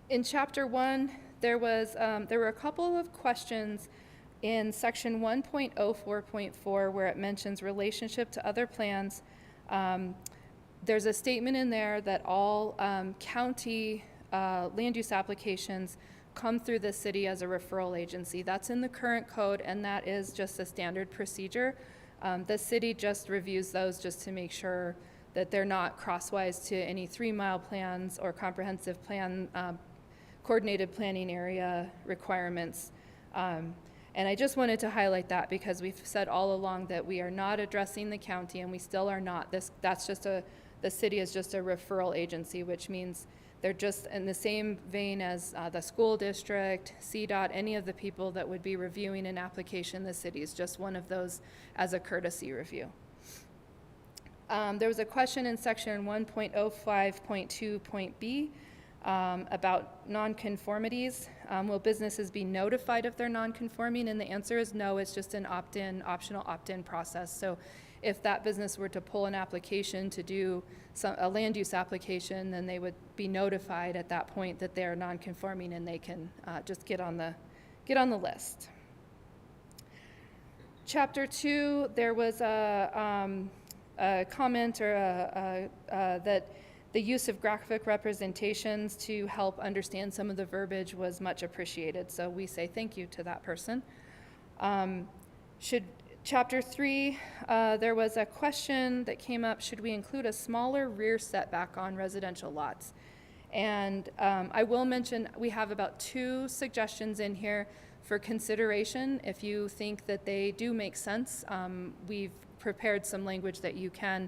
In chapter 1, there were a couple of questions in section 1.04.4 where it mentions relationship to other plans. There's a statement in there that all county land use applications come through the city as a referral agency. That's in the current code, and that is just a standard procedure. The city just reviews those just to make sure that they're not crosswise to any 3-mile plans or comprehensive plan, coordinated planning area requirements. And I just wanted to highlight that because we've said all along that we are not addressing the county, and we still are not. The city is just a referral agency, which means they're just in the same vein as the school district, CDOT, any of the people that would be reviewing an application. The city is just one of those as a courtesy review. There was a question in section 1.05.2.b about nonconformities. Will businesses be notified if they're nonconforming? And the answer is no. It's just an optional opt-in process. So if that business were to pull an application to do a land use application, then they would be notified at that point that they're non-conforming, and they can just get on the list. Chapter 2, there was a comment or that the use of graphic representations to help understand some of the verbiage was much appreciated. So we say thank you to that person. Chapter 3, there was a question that came up, should we include a smaller rear setback on residential lots? And I will mention we have about 2 suggestions in here for consideration. If you think that they do make sense, we've prepared some language that you can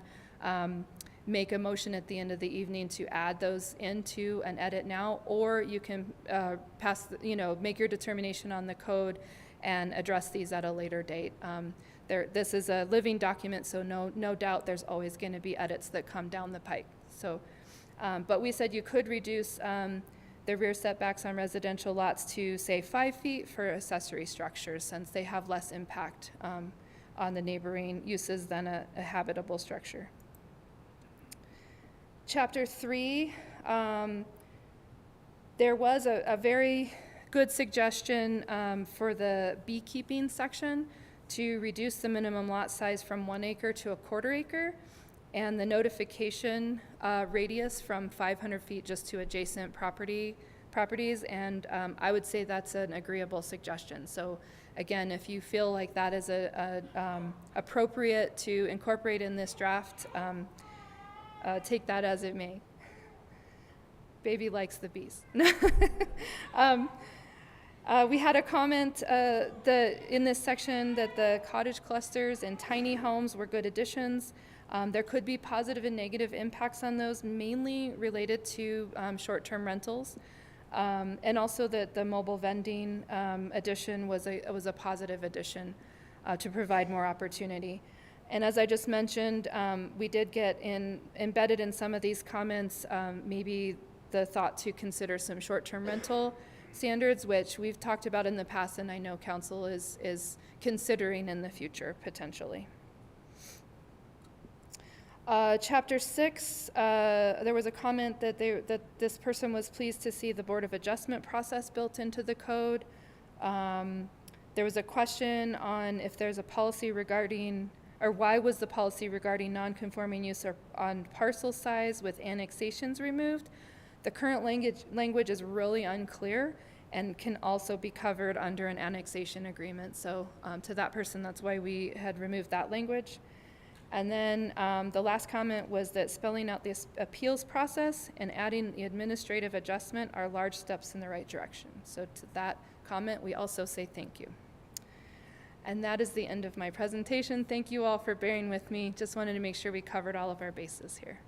make a motion at the end of the evening to add those into an edit now, or you can make your determination on the code and address these at a later date. This is a living document, so no doubt there's always going to be edits that come down the pike. So, but we said you could reduce the rear setbacks on residential lots to, say, 5 feet for accessory structures, since they have less impact on the neighboring uses than a habitable structure. Chapter 3, there was a very good suggestion for the beekeeping section to reduce the minimum lot size from 1 acre to 1/4 acre, and the notification radius from 500 feet just to adjacent properties, and I would say that's an agreeable suggestion. So again, if you feel like that is appropriate to incorporate in this draft, take that as it may. Baby likes the bees. We had a comment in this section that the cottage clusters and tiny homes were good additions. There could be positive and negative impacts on those, mainly related to short-term rentals. And also that the mobile vending addition was a positive addition to provide more opportunity. And as I just mentioned, we did get embedded in some of these comments maybe the thought to consider some short-term rental standards, which we've talked about in the past, and I know council is considering in the future potentially. Chapter 6, there was a comment that this person was pleased to see the Board of Adjustment process built into the code. There was a question on if there's a policy regarding, or why was the policy regarding non-conforming use on parcel size with annexations removed? The current language is really unclear and can also be covered under an annexation agreement. So to that person, that's why we had removed that language. And then the last comment was that spelling out this appeals process and adding the administrative adjustment are large steps in the right direction. So to that comment, we also say thank you. And that is the end of my presentation. Thank you all for bearing with me. Just wanted to make sure we covered all of our bases here.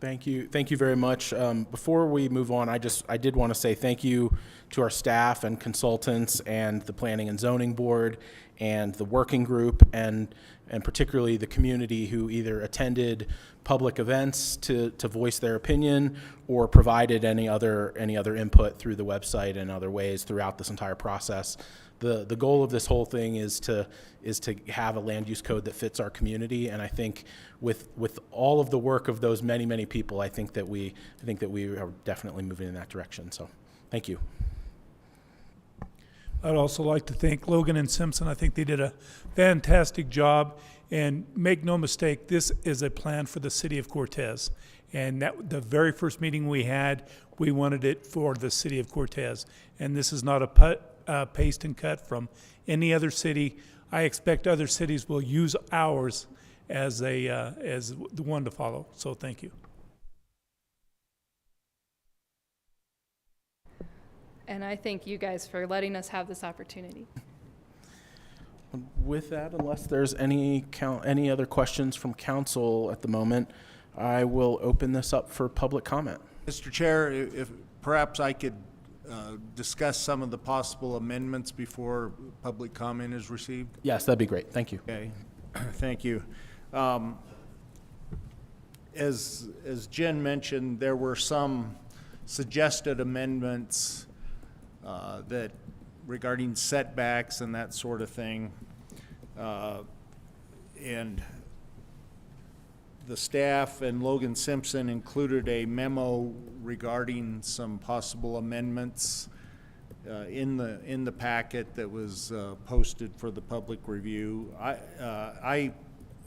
Thank you very much. Before we move on, I did want to say thank you to our staff and consultants and the Planning and Zoning Board and the working group and particularly the community who either attended public events to voice their opinion or provided any other input through the website and other ways throughout this entire process. The goal of this whole thing is to have a land use code that fits our community, and I think with all of the work of those many people, I think that we are definitely moving in that direction. So, thank you. I'd also like to thank Logan and Simpson. I think they did a fantastic job. And make no mistake, this is a plan for the city of Cortez. And that the very first meeting we had, we wanted it for the city of Cortez. And this is not a paste and cut from any other city. I expect other cities will use ours as the one to follow. So thank you. And I thank you guys for letting us have this opportunity. With that, unless there's any other questions from council at the moment, I will open this up for public comment. Mr. Chair, if perhaps I could discuss some of the possible amendments before public comment is received? Yes, that'd be great. Thank you. Okay, thank you. As Jen mentioned, there were some suggested amendments that regarding setbacks and that sort of thing. And the staff and Logan Simpson included a memo regarding some possible amendments in the packet that was posted for the public review. I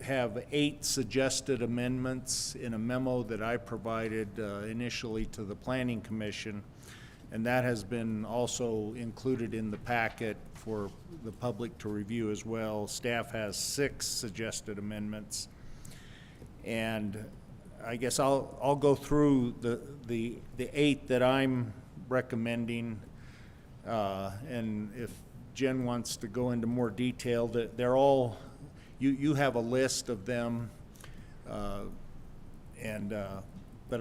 have 8 suggested amendments in a memo that I provided initially to the Planning Commission, and that has been also included in the packet for the public to review as well. Staff has 6 suggested amendments, and I guess I'll go through the 8 that I'm recommending, and if Jen wants to go into more detail, that they're all, you have a list of them, but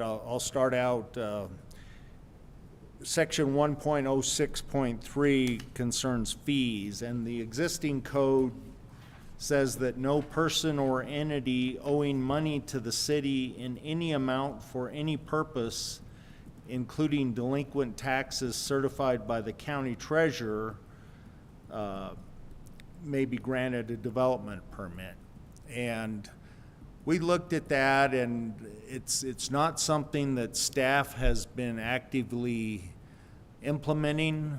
I'll start out. Section 1.06.3 concerns fees, and the existing code says that no person or entity owing money to the city in any amount for any purpose, including delinquent taxes certified by the county treasurer, may be granted a development permit. And we looked at that, and it's not something that staff has been actively implementing.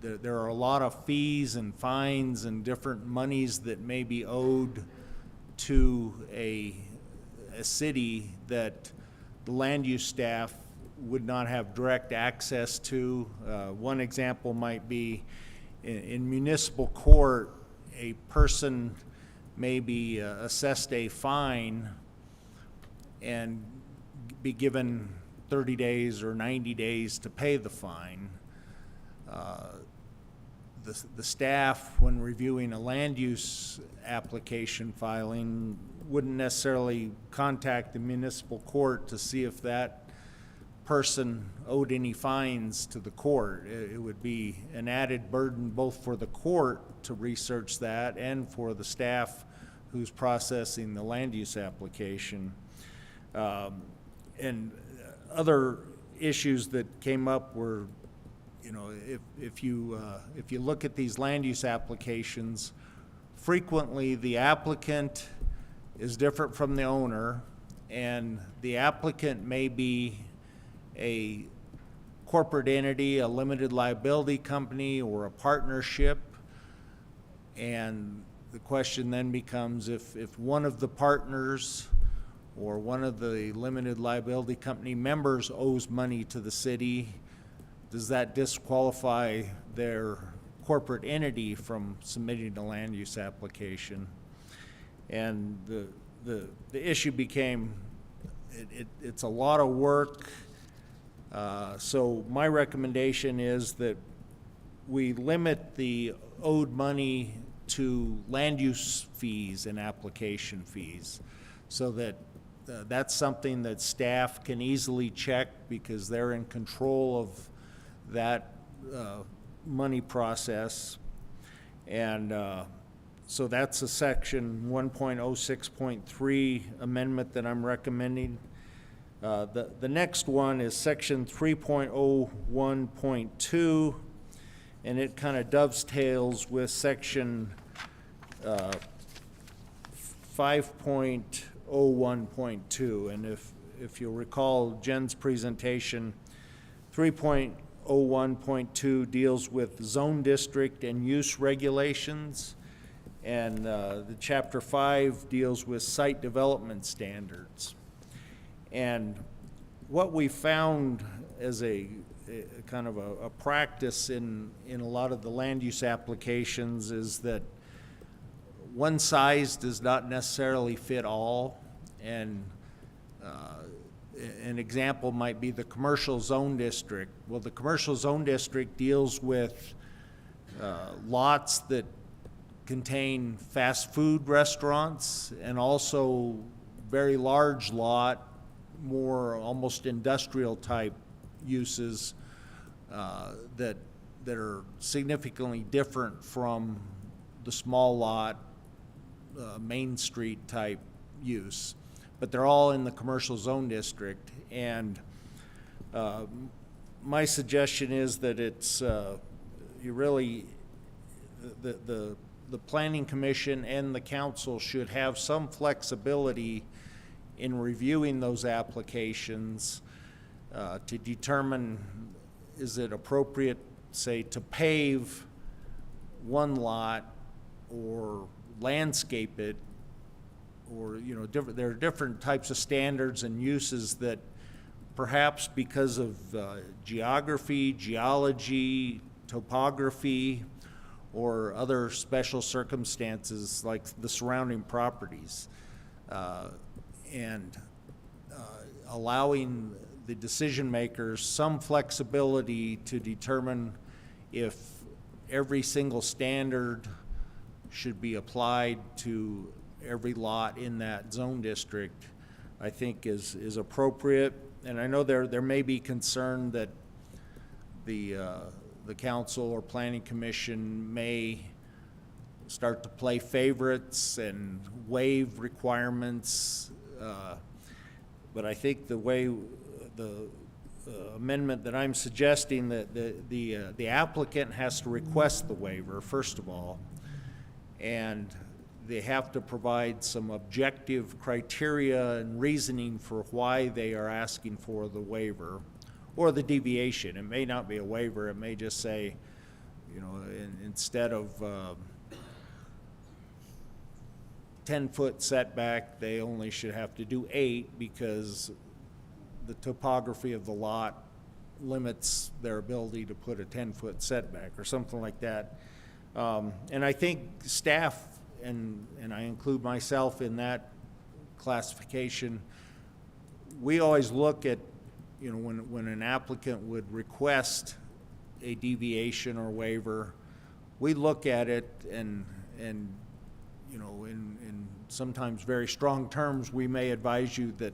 There are a lot of fees and fines and different monies that may be owed to a city that the land use staff would not have direct access to. One example might be in municipal court, a person may be assessed a fine and be given 30 days or 90 days to pay the fine. The staff, when reviewing a land use application filing, wouldn't necessarily contact the municipal court to see if that person owed any fines to the court. It would be an added burden both for the court to research that and for the staff who's processing the land use application. And other issues that came up were, you know, if you look at these land use applications, frequently the applicant is different from the owner, and the applicant may be a corporate entity, a limited liability company, or a partnership. And the question then becomes, if one of the partners or one of the limited liability company members owes money to the city, does that disqualify their corporate entity from submitting a land use application? And the issue became, it's a lot of work. So my recommendation is that we limit the owed money to land use fees and application fees, so that that's something that staff can easily check because they're in control of that money process. And so that's a section 1.06.3 amendment that I'm recommending. The next one is section 3.01.2, and it kind of dovetails with section 5.01.2. And if you'll recall Jen's presentation, 3.01.2 deals with zone district and use regulations, and the chapter 5 deals with site development standards. And what we found as a kind of a practice in a lot of the land use applications is that one size does not necessarily fit all. And an example might be the commercial zone district. Well, the commercial zone district deals with lots that contain fast food restaurants, and also very large lot, more almost industrial type uses that are significantly different from the small lot Main Street type use, but they're all in the commercial zone district. And my suggestion is that it's you really the Planning Commission and the council should have some flexibility in reviewing those applications to determine, is it appropriate, say, to pave one lot or landscape it, or, you know, there are different types of standards and uses that perhaps because of geography, geology, topography, or other special circumstances like the surrounding properties, and allowing the decision makers some flexibility to determine if every single standard should be applied to every lot in that zone district, I think is appropriate. and I know there may be concern that the council or planning commission may start to play favorites and waive requirements. But I think the way the amendment that I'm suggesting, that the applicant has to request the waiver, first of all, and they have to provide some objective criteria and reasoning for why they are asking for the waiver or the deviation. It may not be a waiver. It may just say, you know, instead of 10-foot setback, they only should have to do 8 because the topography of the lot limits their ability to put a 10-foot setback or something like that. And I think staff, and I include myself in that classification, we always look at, you know, when an applicant would request a deviation or waiver, we look at it and you know, in sometimes very strong terms, we may advise you that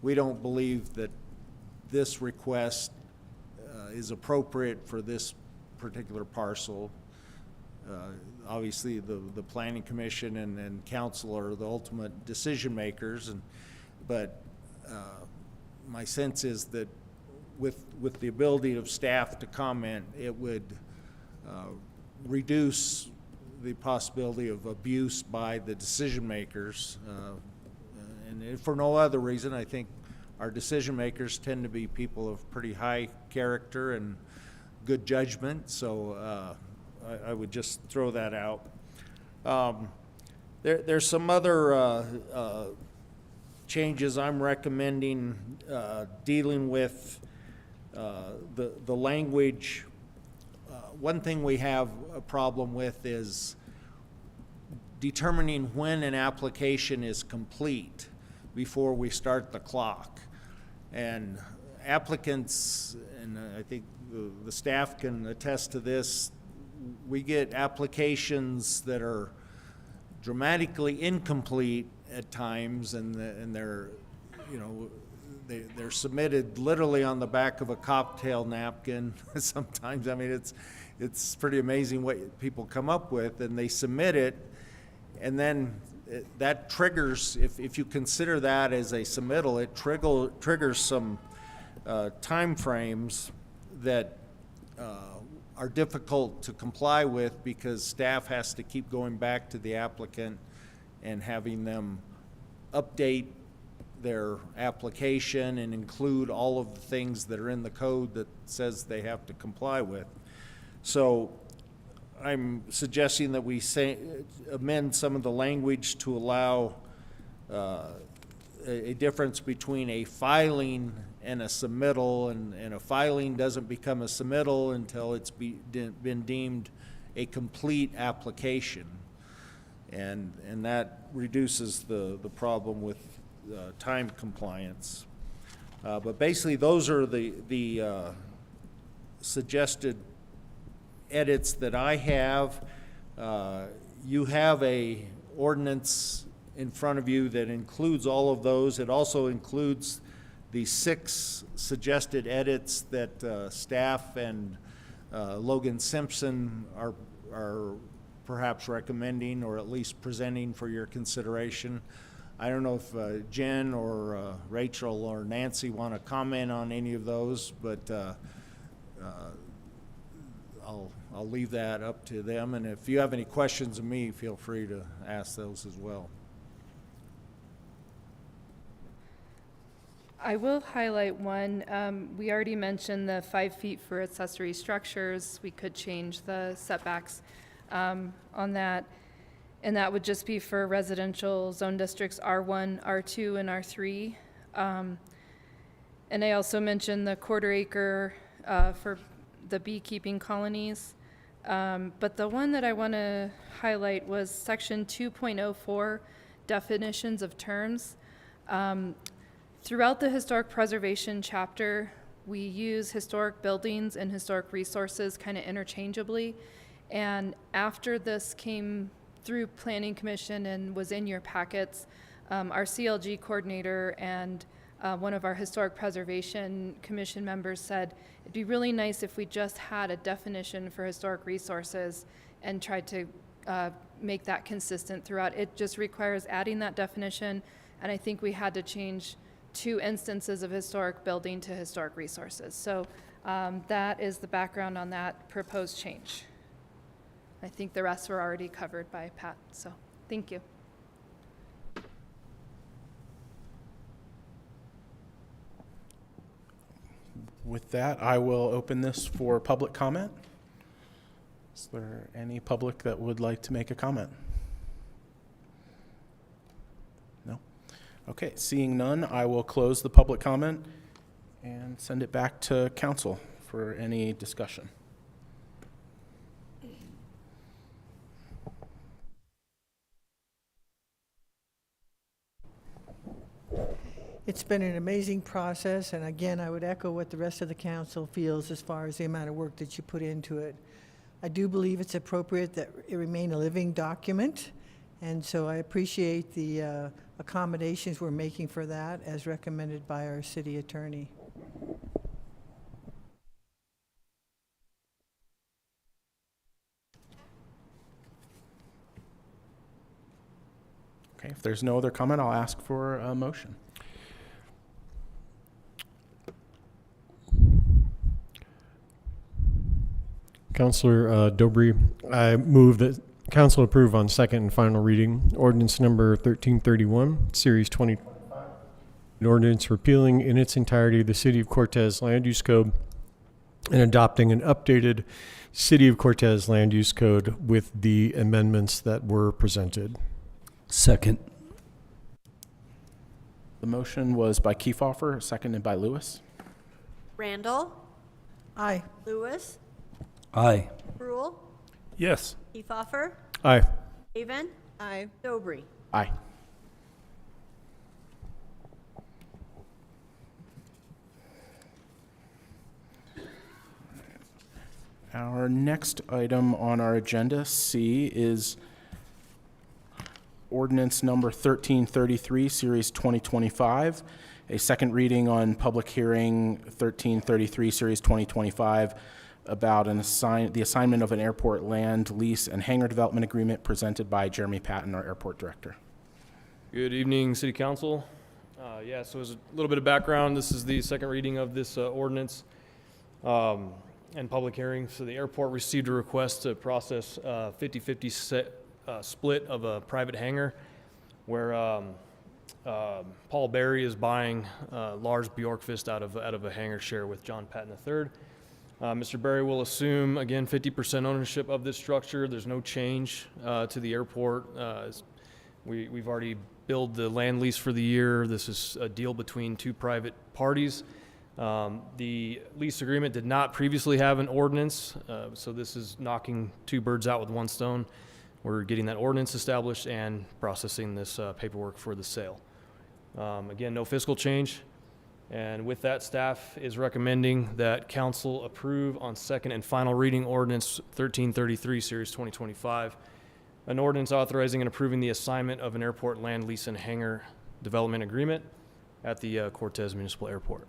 we don't believe that this request is appropriate for this particular parcel. Obviously, the planning commission and council are the ultimate decision makers, but my sense is that with the ability of staff to comment, it would reduce the possibility of abuse by the decision makers. And if for no other reason, I think our decision makers tend to be people of pretty high character and good judgment, so I would just throw that out. There's some other changes I'm recommending dealing with the language. One thing we have a problem with is determining when an application is complete before we start the clock. And applicants, and I think the staff can attest to this, we get applications that are dramatically incomplete at times, and they're, you know, they're submitted literally on the back of a cocktail napkin. Sometimes, I mean, it's pretty amazing what people come up with, and they submit it, and then that triggers, if you consider that as a submittal, it triggers some time frames that are difficult to comply with because staff has to keep going back to the applicant and having them update their application and include all of the things that are in the code that says they have to comply with. So I'm suggesting that we amend some of the language to allow a difference between a filing and a submittal, and a filing doesn't become a submittal until it's been deemed a complete application. And that reduces the problem with time compliance. But basically, those are the suggested edits that I have. You have a ordinance in front of you that includes all of those. It also includes the 6 suggested edits that staff and Logan Simpson are perhaps recommending, or at least presenting for your consideration. I don't know if Jen or Rachel or Nancy want to comment on any of those, but I'll leave that up to them. And if you have any questions of me, feel free to ask those as well. I will highlight one. We already mentioned the 5 feet for accessory structures. We could change the setbacks on that. And that would just be for residential zone districts R1, R2, and R3. And I also mentioned the 1/4 acre for the beekeeping colonies. But the one that I want to highlight was section 2.04, definitions of terms. Throughout the historic preservation chapter, we use historic buildings and historic resources kind of interchangeably. And after this came through Planning Commission and was in your packets, our CLG coordinator and one of our Historic Preservation Commission members said, it'd be really nice if we just had a definition for historic resources and tried to make that consistent throughout. It just requires adding that definition, and I think we had to change 2 instances of historic building to historic resources. So that is the background on that proposed change. I think the rest were already covered by Pat, so thank you. With that, I will open this for public comment. Is there any public that would like to make a comment? No? Okay, seeing none, I will close the public comment and send it back to council for any discussion. It's been an amazing process, and again, I would echo what the rest of the council feels as far as the amount of work that you put into it. I do believe it's appropriate that it remain a living document, and so I appreciate the accommodations we're making for that as recommended by our city attorney. Okay, if there's no other comment, I'll ask for a motion. Councilor Dobry, I move that council approve on second and final reading ordinance number 1331, series 2025. An ordinance repealing in its entirety the City of Cortez Land Use Code and adopting an updated City of Cortez Land Use Code with the amendments that were presented. Second. The motion was by Kiefhofer, seconded by Lewis. Randall. Aye. Lewis. Aye. Brule. Yes. Kiefhofer. Aye. Haven. Aye. Dobry. Aye. Our next item on our agenda, C, is ordinance number 1333, series 2025, a second reading on public hearing 1333, series 2025, about the assignment of an airport land lease and hangar development agreement presented by Jeremy Patton, our airport director. Good evening, City Council. So as a little bit of background, this is the second reading of this ordinance and public hearing. So the airport received a request to process 50-50 split of a private hangar where Paul Berry is buying Lars Bjorkfist out of a hangar share with John Patton III. Mr. Berry will assume, again, 50% ownership of this structure. There's no change to the airport. We've already billed the land lease for the year. This is a deal between 2 private parties. The lease agreement did not previously have an ordinance, so this is knocking 2 birds out with 1 stone. We're getting that ordinance established and processing this paperwork for the sale. Again, no fiscal change. And with that, staff is recommending that council approve on second and final reading ordinance 1333, series 2025, an ordinance authorizing and approving the assignment of an airport land lease and hangar development agreement at the Cortez Municipal Airport.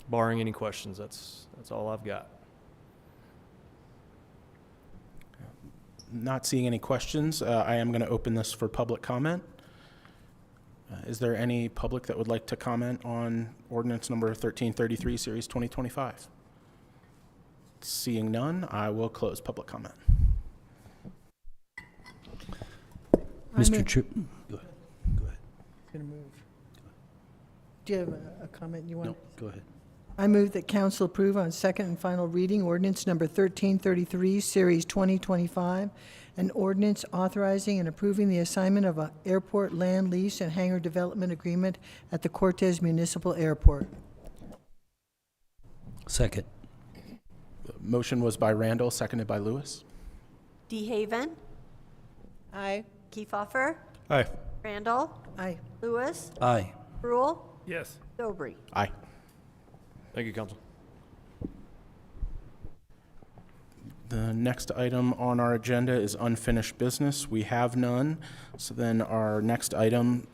Barring any questions, that's all I've got. Not seeing any questions, I am going to open this for public comment. Is there any public that would like to comment on ordinance number 1333, series 2025? Seeing none, I will close public comment. Mr. Chair. Go ahead. Gonna move. Do you have a comment you want? No, go ahead. I move that council approve on second and final reading ordinance number 1333, series 2025, an ordinance authorizing and approving the assignment of an airport land lease and hangar development agreement at the Cortez Municipal Airport. Second. The motion was by Randall, seconded by Lewis. DeHaven. Aye. Kiefhofer. Aye. Randall. Aye. Lewis. Aye. Brule. Yes. Dobry. Aye. Thank you, Council. The next item on our agenda is unfinished business. We have none. So then our next item,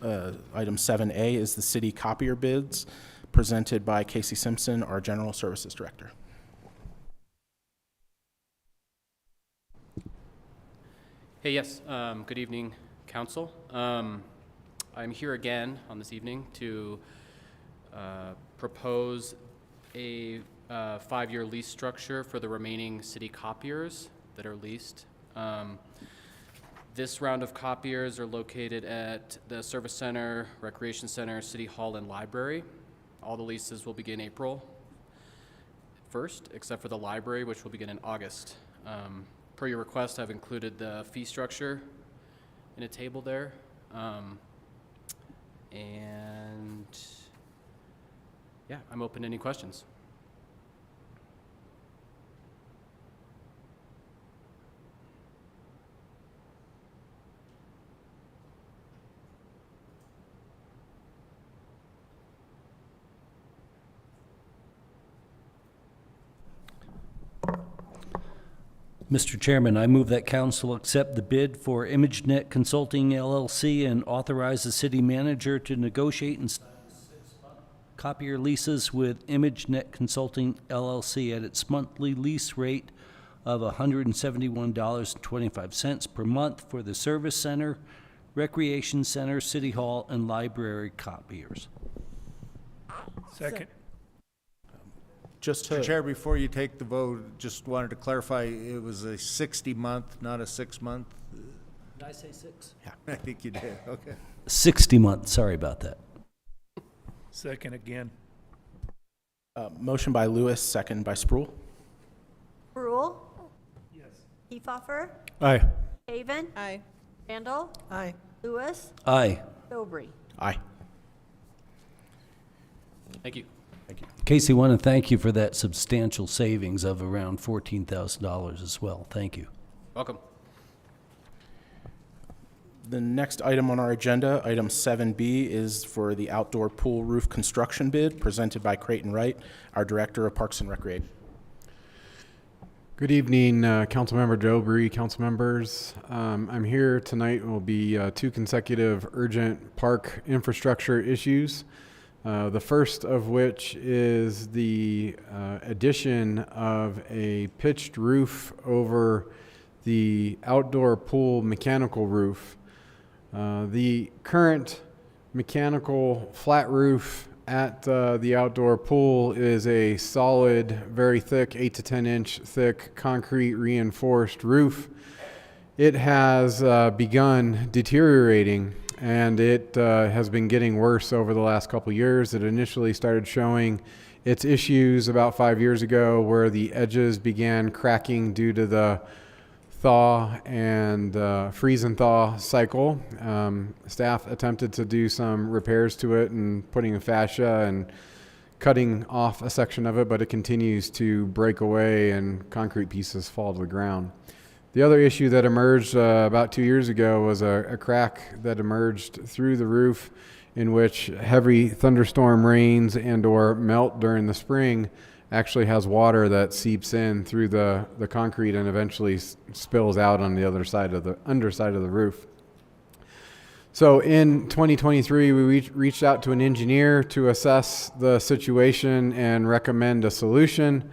item 7A, is the city copier bids. presented by Casey Simpson, our General Services Director. Hey, yes. Good evening, Council. I'm here again on this evening to propose a 5-year lease structure for the remaining city copiers that are leased. This round of copiers are located at the Service Center, Recreation Center, City Hall, and Library. All the leases will begin April 1st, except for the library, which will begin in August. Per your request, I've included the fee structure in a table there. And yeah, I'm open to any questions. Mr. Chairman, I move that council accept the bid for ImageNet Consulting LLC and authorize the city manager to negotiate and sign copier leases with ImageNet Consulting LLC at its monthly lease rate of $171.25 per month for the Service Center, Recreation Center, City Hall, and Library copiers. Second. Just Mr. to, Chair, before you take the vote, just wanted to clarify, it was a 60-month, not a 6-month? Did I say 6? I think you did, okay. 60 months, sorry about that. Second again. motion by Lewis, second by Sproul. Brule. Yes. Kiefhoffer. Aye. Haven. Aye. Randall. Aye. Lewis. Aye. Dobry. Aye. Thank you. Casey, want to thank you for that substantial savings of around $14,000 as well. Thank you. Welcome. The next item on our agenda, item 7B, is for the outdoor pool roof construction bid presented by Creighton Wright, our Director of Parks and Recreation. Good evening, Councilmember Dobry, council members. I'm here tonight. Will be 2 consecutive urgent park infrastructure issues. The first of which is the addition of a pitched roof over the outdoor pool mechanical roof. The current mechanical flat roof at the outdoor pool is a solid, very thick, 8 to 10 inch thick concrete reinforced roof. It has begun deteriorating, and it has been getting worse over the last couple years. It initially started showing its issues about 5 years ago, where the edges began cracking due to the thaw and freeze and thaw cycle. Staff attempted to do some repairs to it and putting a fascia and cutting off a section of it, but it continues to break away and concrete pieces fall to the ground. The other issue that emerged about 2 years ago was a crack that emerged through the roof, in which heavy thunderstorm rains and or melt during the spring actually has water that seeps in through the concrete and eventually spills out on the other side of the underside of the roof. So in 2023, we reached out to an engineer to assess the situation and recommend a solution.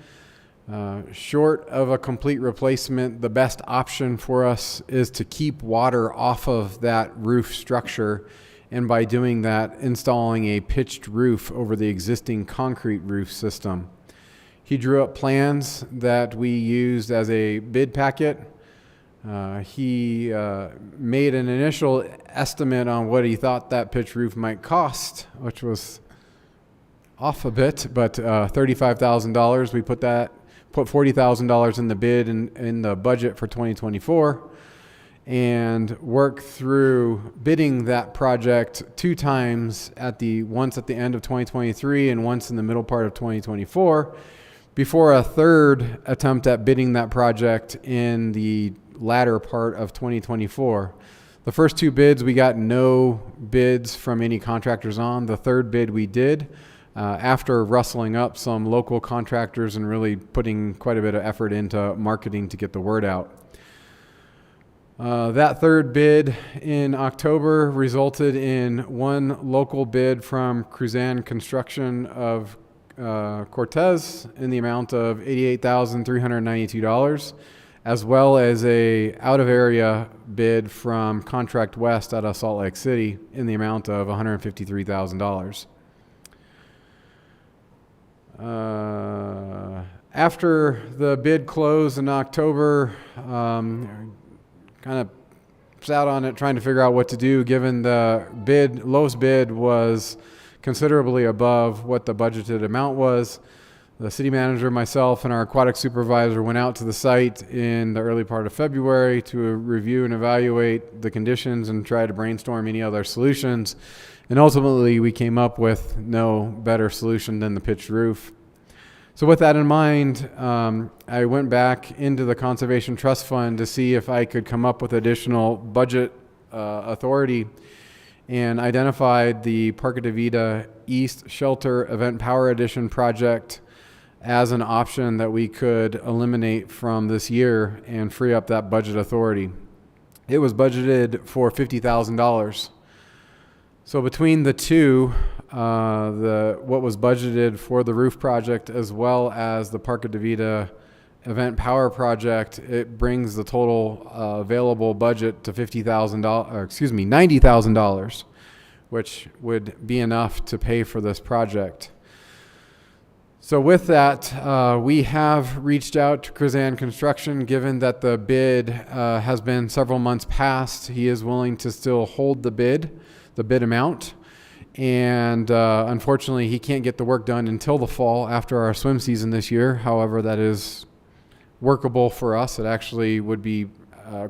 Short of a complete replacement, the best option for us is to keep water off of that roof structure, and by doing that, installing a pitched roof over the existing concrete roof system. He drew up plans that we used as a bid packet. He made an initial estimate on what he thought that pitched roof might cost, which was off a bit, but $35,000. We put $40,000 in the bid in the budget for 2024, and worked through bidding that project 2 times, once at the end of 2023 and once in the middle part of 2024, before a third attempt at bidding that project in the latter part of 2024. The first 2 bids, we got no bids from any contractors on. The third bid we did, after rustling up some local contractors and really putting quite a bit of effort into marketing to get the word out. That third bid in October resulted in one local bid from Cruzan Construction of Cortez in the amount of $88,392, as well as a out-of-area bid from Contract West out of Salt Lake City in the amount of $153,000. After the bid closed in October, kind of sat on it trying to figure out what to do, given the lowest bid was considerably above what the budgeted amount was. The city manager, myself, and our aquatic supervisor went out to the site in the early part of February to review and evaluate the conditions and try to brainstorm any other solutions. And ultimately, we came up with no better solution than the pitched roof. So with that in mind, I went back into the Conservation Trust Fund to see if I could come up with additional budget authority, and identified the Parque de Vida East Shelter Event Power Edition project as an option that we could eliminate from this year and free up that budget authority. It was budgeted for $50,000. So between the two, what was budgeted for the roof project as well as the Parque de Vida event power project, it brings the total available budget to $90,000, which would be enough to pay for this project. So with that, we have reached out to Cruzan Construction. Given that the bid has been several months past, he is willing to still hold the bid amount. And unfortunately, he can't get the work done until the fall after our swim season this year. However, that is workable for us. It actually would be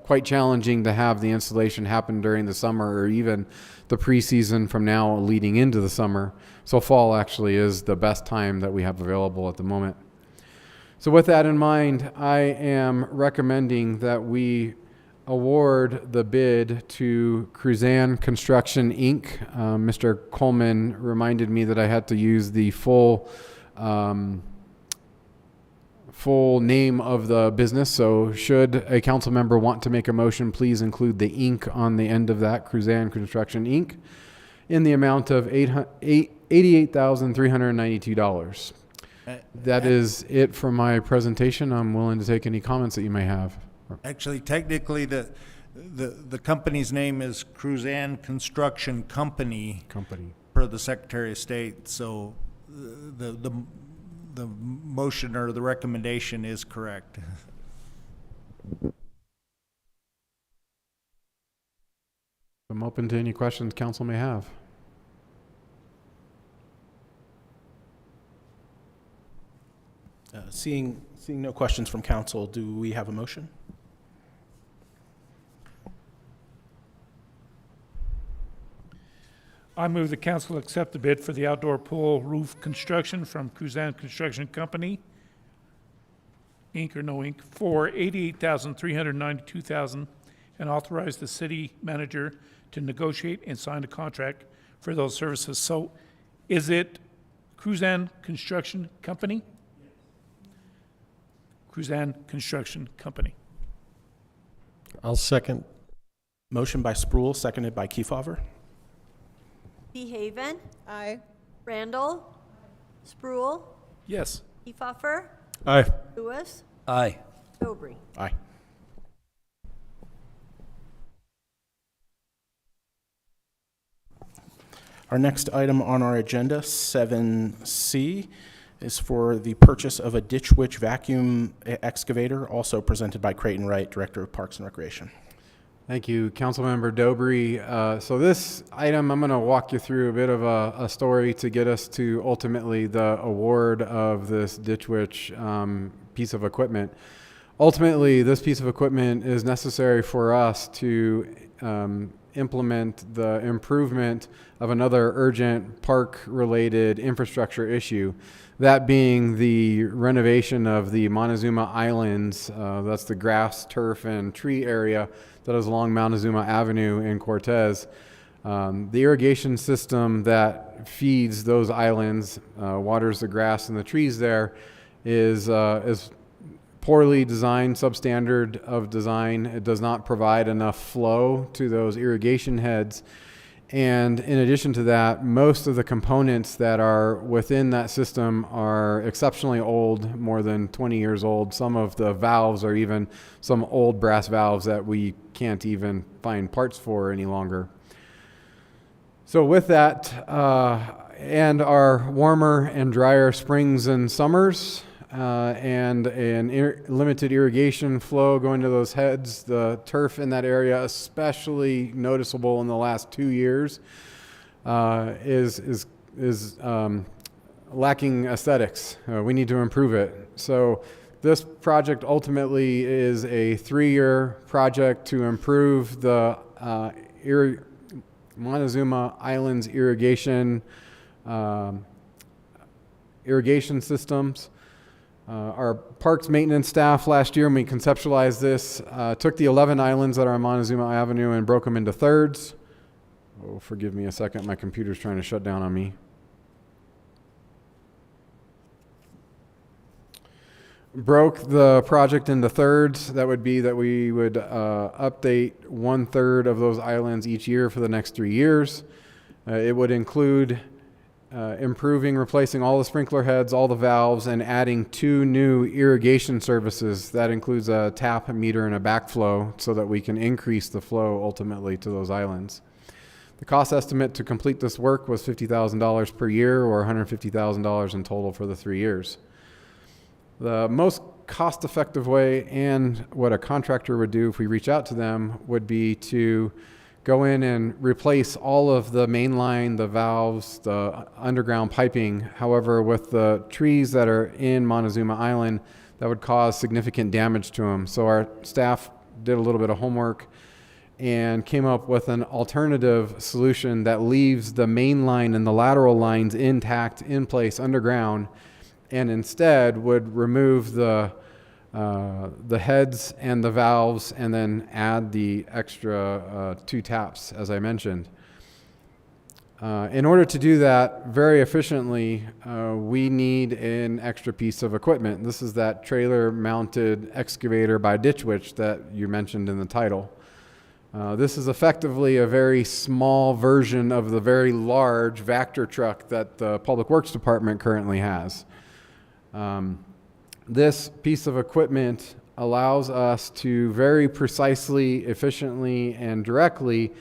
quite challenging to have the installation happen during the summer or even the preseason from now leading into the summer. So fall actually is the best time that we have available at the moment. So with that in mind, I am recommending that we award the bid to Cruzan Construction, Inc. Mr. Coleman reminded me that I had to use the full name of the business. So should a council member want to make a motion, please include the Inc. on the end of that, Cruzan Construction, Inc., in the amount of $88,392. That is it for my presentation. I'm willing to take any comments that you may have. Actually, technically, the company's name is Cruzan Construction Company. Per the Secretary of State. So the motion or the recommendation is correct. I'm open to any questions council may have. Seeing no questions from council, do we have a motion? I move the council accept the bid for the outdoor pool roof construction from Cruzan Construction Company, Inc. or no Inc., for $88,392,000, and authorize the city manager to negotiate and sign a contract for those services. So is it Cruzan Construction Company? Cruzan Construction Company. I'll second. Motion by Sproul, seconded by Kefauver. DeHaven, Aye. Randall, Sproul, Yes. Kefauver, Aye. Lewis, Aye. Dobry. Aye. Our next item on our agenda, 7C, is for the purchase of a Ditch Witch vacuum excavator, also presented by Creighton Wright, Director of Parks and Recreation. Thank you, Councilmember Dobry. So this item, I'm going to walk you through a bit of a story to get us to ultimately the award of this Ditch Witch piece of equipment. Ultimately, this piece of equipment is necessary for us to implement the improvement of another urgent park-related infrastructure issue, that being the renovation of the Montezuma Islands. That's the grass, turf, and tree area that is along Montezuma Avenue in Cortez. The irrigation system that feeds those islands, waters the grass and the trees there, is poorly designed, substandard of design. It does not provide enough flow to those irrigation heads. And in addition to that, most of the components that are within that system are exceptionally old, more than 20 years old. Some of the valves are even some old brass valves that we can't even find parts for any longer. So with that, and our warmer and drier springs and summers, and limited irrigation flow going to those heads, the turf in that area, especially noticeable in the last 2 years, is lacking aesthetics. We need to improve it. So this project ultimately is a 3-year project to improve the Montezuma Island's irrigation systems. Our parks maintenance staff last year, when we conceptualized this, took the 11 islands that are on Montezuma Avenue and broke them into thirds. Oh, forgive me a second. My computer's trying to shut down on me. Broke the project into thirds. That would be that we would update 1/3 of those islands each year for the next 3 years. It would include improving, replacing all the sprinkler heads, all the valves, and adding 2 new irrigation services. That includes a tap, a meter, and a backflow so that we can increase the flow ultimately to those islands. The cost estimate to complete this work was $50,000 per year, or $150,000 in total for the 3 years. The most cost-effective way, and what a contractor would do if we reach out to them, would be to go in and replace all of the main line, the valves, the underground piping. However, with the trees that are in Montezuma Island, that would cause significant damage to them. So our staff did a little bit of homework and came up with an alternative solution that leaves the main line and the lateral lines intact, in place, underground, and instead would remove the heads and the valves, and then add the extra 2 taps, as I mentioned. In order to do that very efficiently, we need an extra piece of equipment. This is that trailer-mounted excavator by Ditch Witch that you mentioned in the title. This is effectively a very small version of the very large Vector truck that the Public Works Department currently has. This piece of equipment allows us to very precisely, efficiently, and directly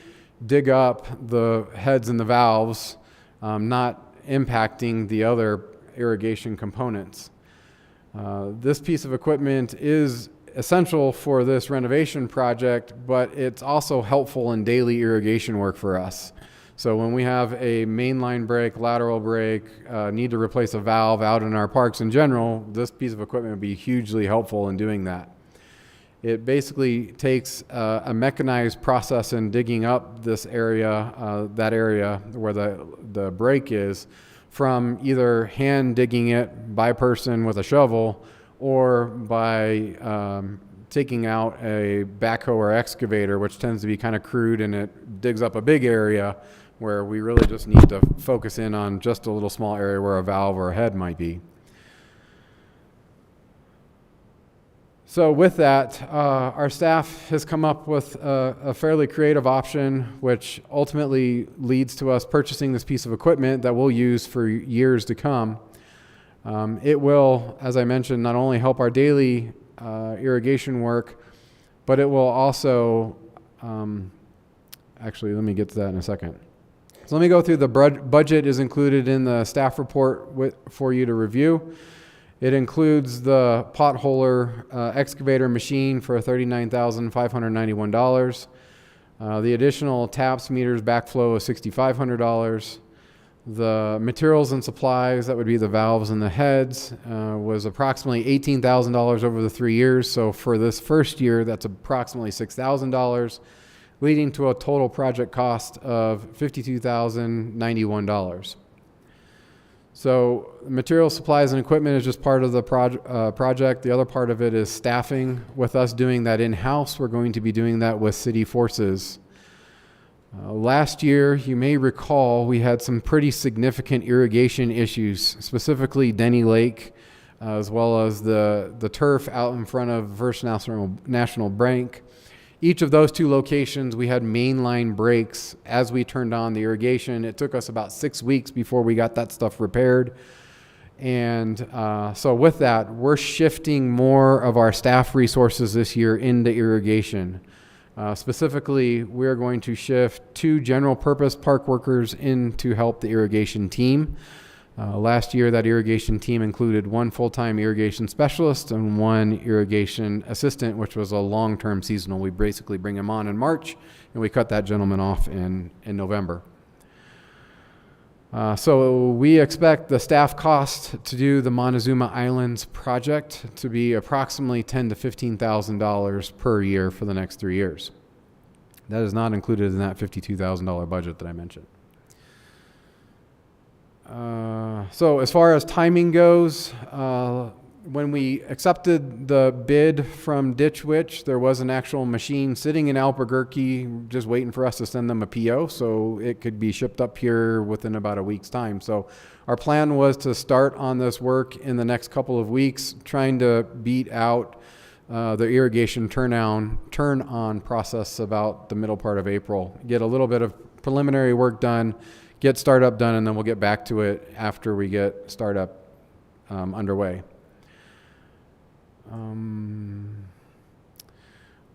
dig up the heads and the valves, not impacting the other irrigation components. This piece of equipment is essential for this renovation project, but it's also helpful in daily irrigation work for us. So when we have a mainline break, lateral break, need to replace a valve out in our parks in general, this piece of equipment would be hugely helpful in doing that. It basically takes a mechanized process in digging up this area, that area where the break is, from either hand digging it by person with a shovel, or by taking out a backhoe or excavator, which tends to be kind of crude, and it digs up a big area where we really just need to focus in on just a little small area where a valve or a head might be. So with that, our staff has come up with a fairly creative option, which ultimately leads to us purchasing this piece of equipment that we'll use for years to come. It will, as I mentioned, not only help our daily irrigation work, but it will also, actually, let me get to that in a second. So let me go through the budget is included in the staff report for you to review. It includes the potholer excavator machine for $39,591. The additional taps, meters, backflow is $6,500. The materials and supplies, that would be the valves and the heads, was approximately $18,000 over the 3 years. So for this first year, that's approximately $6,000, leading to a total project cost of $52,091. So material, supplies, and equipment is just part of the project. The other part of it is staffing. With us doing that in-house, we're going to be doing that with city forces. Last year, you may recall, we had some pretty significant irrigation issues, specifically Denny Lake, as well as the turf out in front of First National Bank. Each of those two locations, we had mainline breaks as we turned on the irrigation. It took us about 6 weeks before we got that stuff repaired. And so with that, we're shifting more of our staff resources this year into irrigation. Specifically, we're going to shift 2 general purpose park workers in to help the irrigation team. Last year, that irrigation team included 1 full-time irrigation specialist and 1 irrigation assistant, which was a long-term seasonal. We basically bring him on in March, and we cut that gentleman off in November. So we expect the staff cost to do the Montezuma Islands project to be approximately $10,000 to $15,000 per year for the next 3 years. That is not included in that $52,000 budget that I mentioned. So as far as timing goes, when we accepted the bid from Ditch Witch, there was an actual machine sitting in Albuquerque just waiting for us to send them a PO so it could be shipped up here within about a week's time. So our plan was to start on this work in the next couple of weeks, trying to beat out the irrigation turn on process about the middle part of April. Get a little bit of preliminary work done, get startup done, and then we'll get back to it after we get startup underway.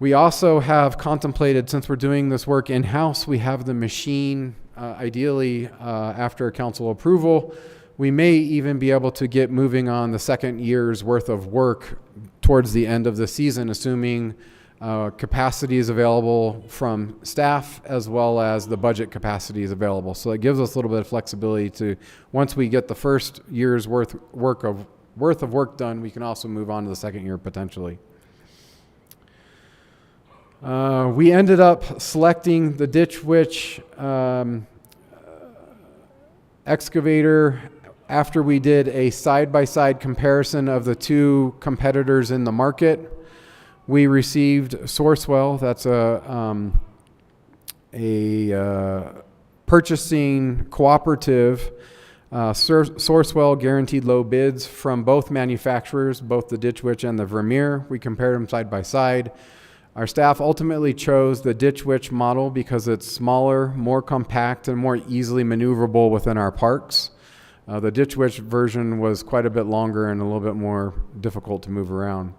We also have contemplated, since we're doing this work in-house, we have the machine, ideally after council approval. We may even be able to get moving on the second year's worth of work towards the end of the season, assuming capacity is available from staff as well as the budget capacity is available. So it gives us a little bit of flexibility to, once we get the first year's worth of work done, we can also move on to the second year potentially. We ended up selecting the Ditch Witch excavator after we did a side-by-side comparison of the 2 competitors in the market. We received Sourcewell, that's a purchasing cooperative. Sourcewell guaranteed low bids from both manufacturers, both the Ditch Witch and the Vermeer. We compared them side by side. Our staff ultimately chose the Ditch Witch model because it's smaller, more compact, and more easily maneuverable within our parks. The Ditch Witch version was quite a bit longer and a little bit more difficult to move around.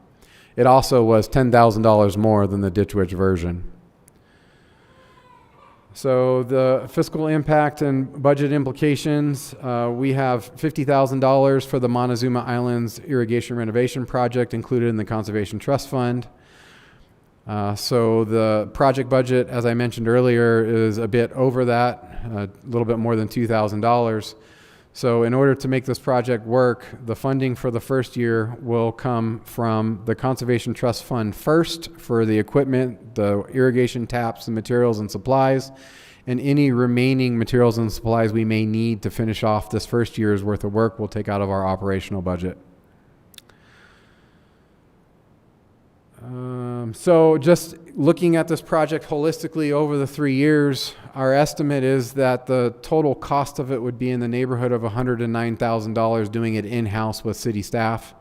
It also was $10,000 more than the Ditch Witch version. So the fiscal impact and budget implications, we have $50,000 for the Montezuma Islands irrigation renovation project included in the Conservation Trust Fund. So the project budget, as I mentioned earlier, is a bit over that, a little bit more than $2,000. So in order to make this project work, the funding for the first year will come from the Conservation Trust Fund first for the equipment, the irrigation taps, the materials and supplies, and any remaining materials and supplies we may need to finish off this first year's worth of work we'll take out of our operational budget. So just looking at this project holistically over the 3 years, our estimate is that the total cost of it would be in the neighborhood of $109,000 doing it in-house with city staff.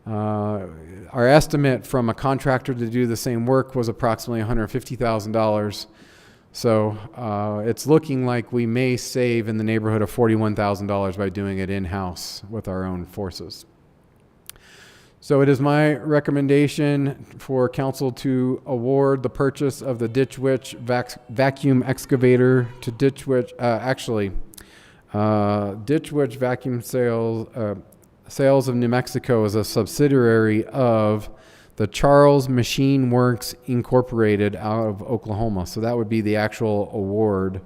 Our estimate from a contractor to do the same work was approximately $150,000. So it's looking like we may save in the neighborhood of $41,000 by doing it in-house with our own forces. So it is my recommendation for council to award the purchase of the Ditch Witch vacuum excavator to Ditch Witch, Ditch Witch Vacuum Sales of New Mexico is a subsidiary of the Charles Machine Works Incorporated out of Oklahoma. So that would be the actual award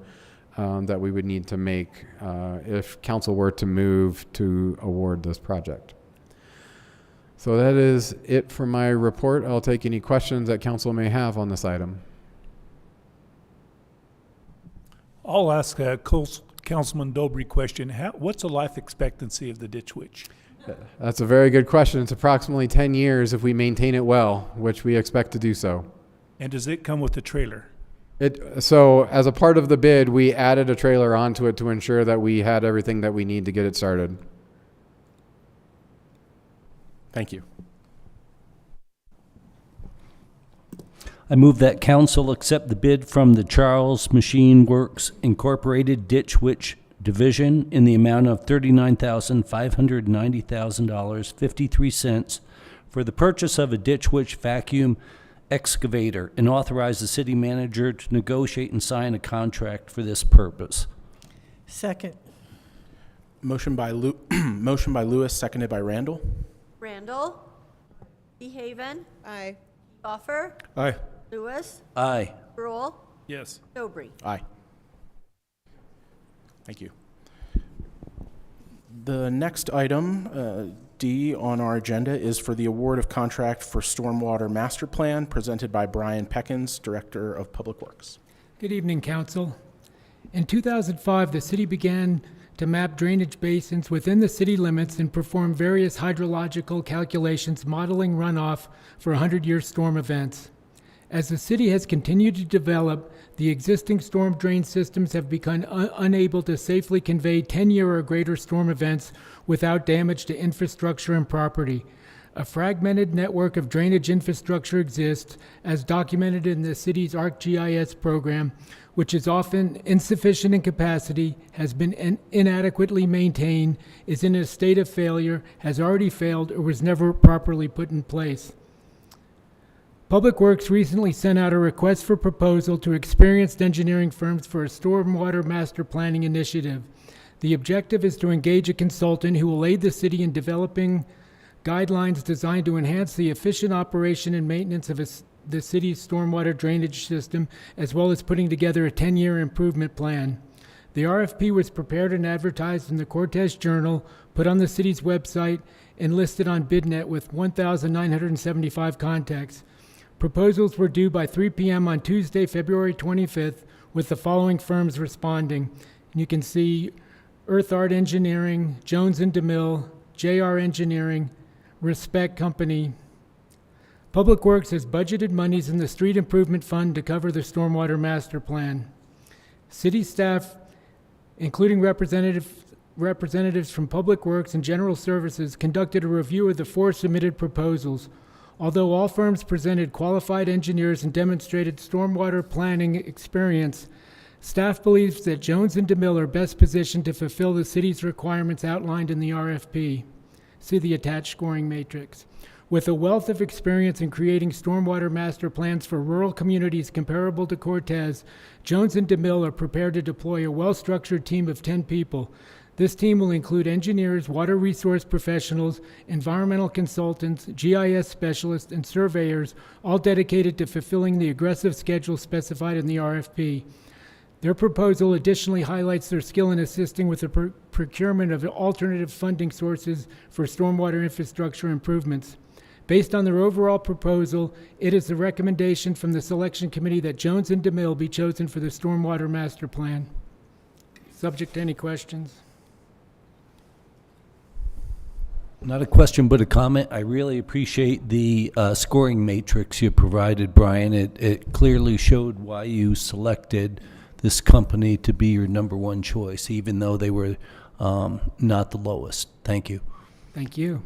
that we would need to make if council were to move to award this project. So that is it for my report. I'll take any questions that council may have on this item. I'll ask a Councilman Dobry question. What's the life expectancy of the Ditch Witch? That's a very good question. It's approximately 10 years if we maintain it well, which we expect to do so. And does it come with a trailer? So as a part of the bid, we added a trailer onto it to ensure that we had everything that we need to get it started. Thank you. I move that council accept the bid from the Charles Machine Works Incorporated Ditch Witch Division in the amount of $39,590.53 for the purchase of a Ditch Witch vacuum excavator and authorize the city manager to negotiate and sign a contract for this purpose. Second. Motion by motion by Lewis, seconded by Randall. Randall. DeHaven. Aye. Buffer. Aye. Lewis. Aye. Spruill. Yes. Dobry. Aye. Thank you. The next item, D on our agenda, is for the award of contract for Stormwater Master Plan presented by Brian Peckins, Director of Public Works. Good evening, Council. In 2005, the city began to map drainage basins within the city limits and perform various hydrological calculations modeling runoff for 100-year storm events. As the city has continued to develop, the existing storm drain systems have become unable to safely convey 10-year or greater storm events without damage to infrastructure and property. A fragmented network of drainage infrastructure exists, as documented in the city's ArcGIS program, which is often insufficient in capacity, has been inadequately maintained, is in a state of failure, has already failed, or was never properly put in place. Public Works recently sent out a request for proposal to experienced engineering firms for a stormwater master planning initiative. The objective is to engage a consultant who will aid the city in developing guidelines designed to enhance the efficient operation and maintenance of the city's stormwater drainage system, as well as putting together a 10-year improvement plan. The RFP was prepared and advertised in the Cortez Journal, put on the city's website, and listed on BidNet with 1,975 contacts. Proposals were due by 3 p.m. on Tuesday, February 25th, with the following firms responding. And you can see Earth Art Engineering, Jones & DeMille, JR Engineering, Respect Company. Public Works has budgeted monies in the Street Improvement Fund to cover the Stormwater Master Plan. City staff, including representatives from Public Works and General Services, conducted a review of the 4 submitted proposals. Although all firms presented qualified engineers and demonstrated stormwater planning experience, staff believes that Jones & DeMille are best positioned to fulfill the city's requirements outlined in the RFP. See the attached scoring matrix. With a wealth of experience in creating stormwater master plans for rural communities comparable to Cortez, Jones & DeMille are prepared to deploy a well-structured team of 10 people. This team will include engineers, water resource professionals, environmental consultants, GIS specialists, and surveyors, all dedicated to fulfilling the aggressive schedule specified in the RFP. Their proposal additionally highlights their skill in assisting with the procurement of alternative funding sources for stormwater infrastructure improvements. Based on their overall proposal, it is the recommendation from the selection committee that Jones & DeMille be chosen for the Stormwater Master Plan. Subject to any questions? Not a question, but a comment. I really appreciate the scoring matrix you provided, Brian. It clearly showed why you selected this company to be your number one choice, even though they were not the lowest. Thank you. Thank you.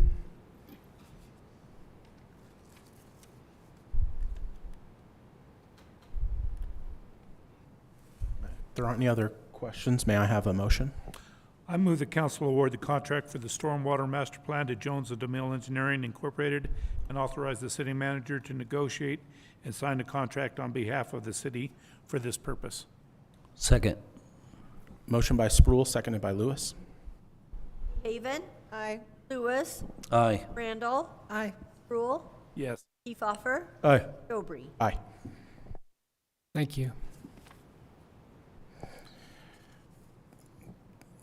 If there aren't any other questions, may I have a motion? I move the council award the contract for the Stormwater Master Plan to Jones & DeMille Engineering Incorporated and authorize the city manager to negotiate and sign a contract on behalf of the city for this purpose. Second. Motion by Spruill, seconded by Lewis. Haven. Aye. Lewis. Aye. Randall. Aye. Spruill. Yes. Kiefhoffer. Aye. Dobry. Aye. Thank you.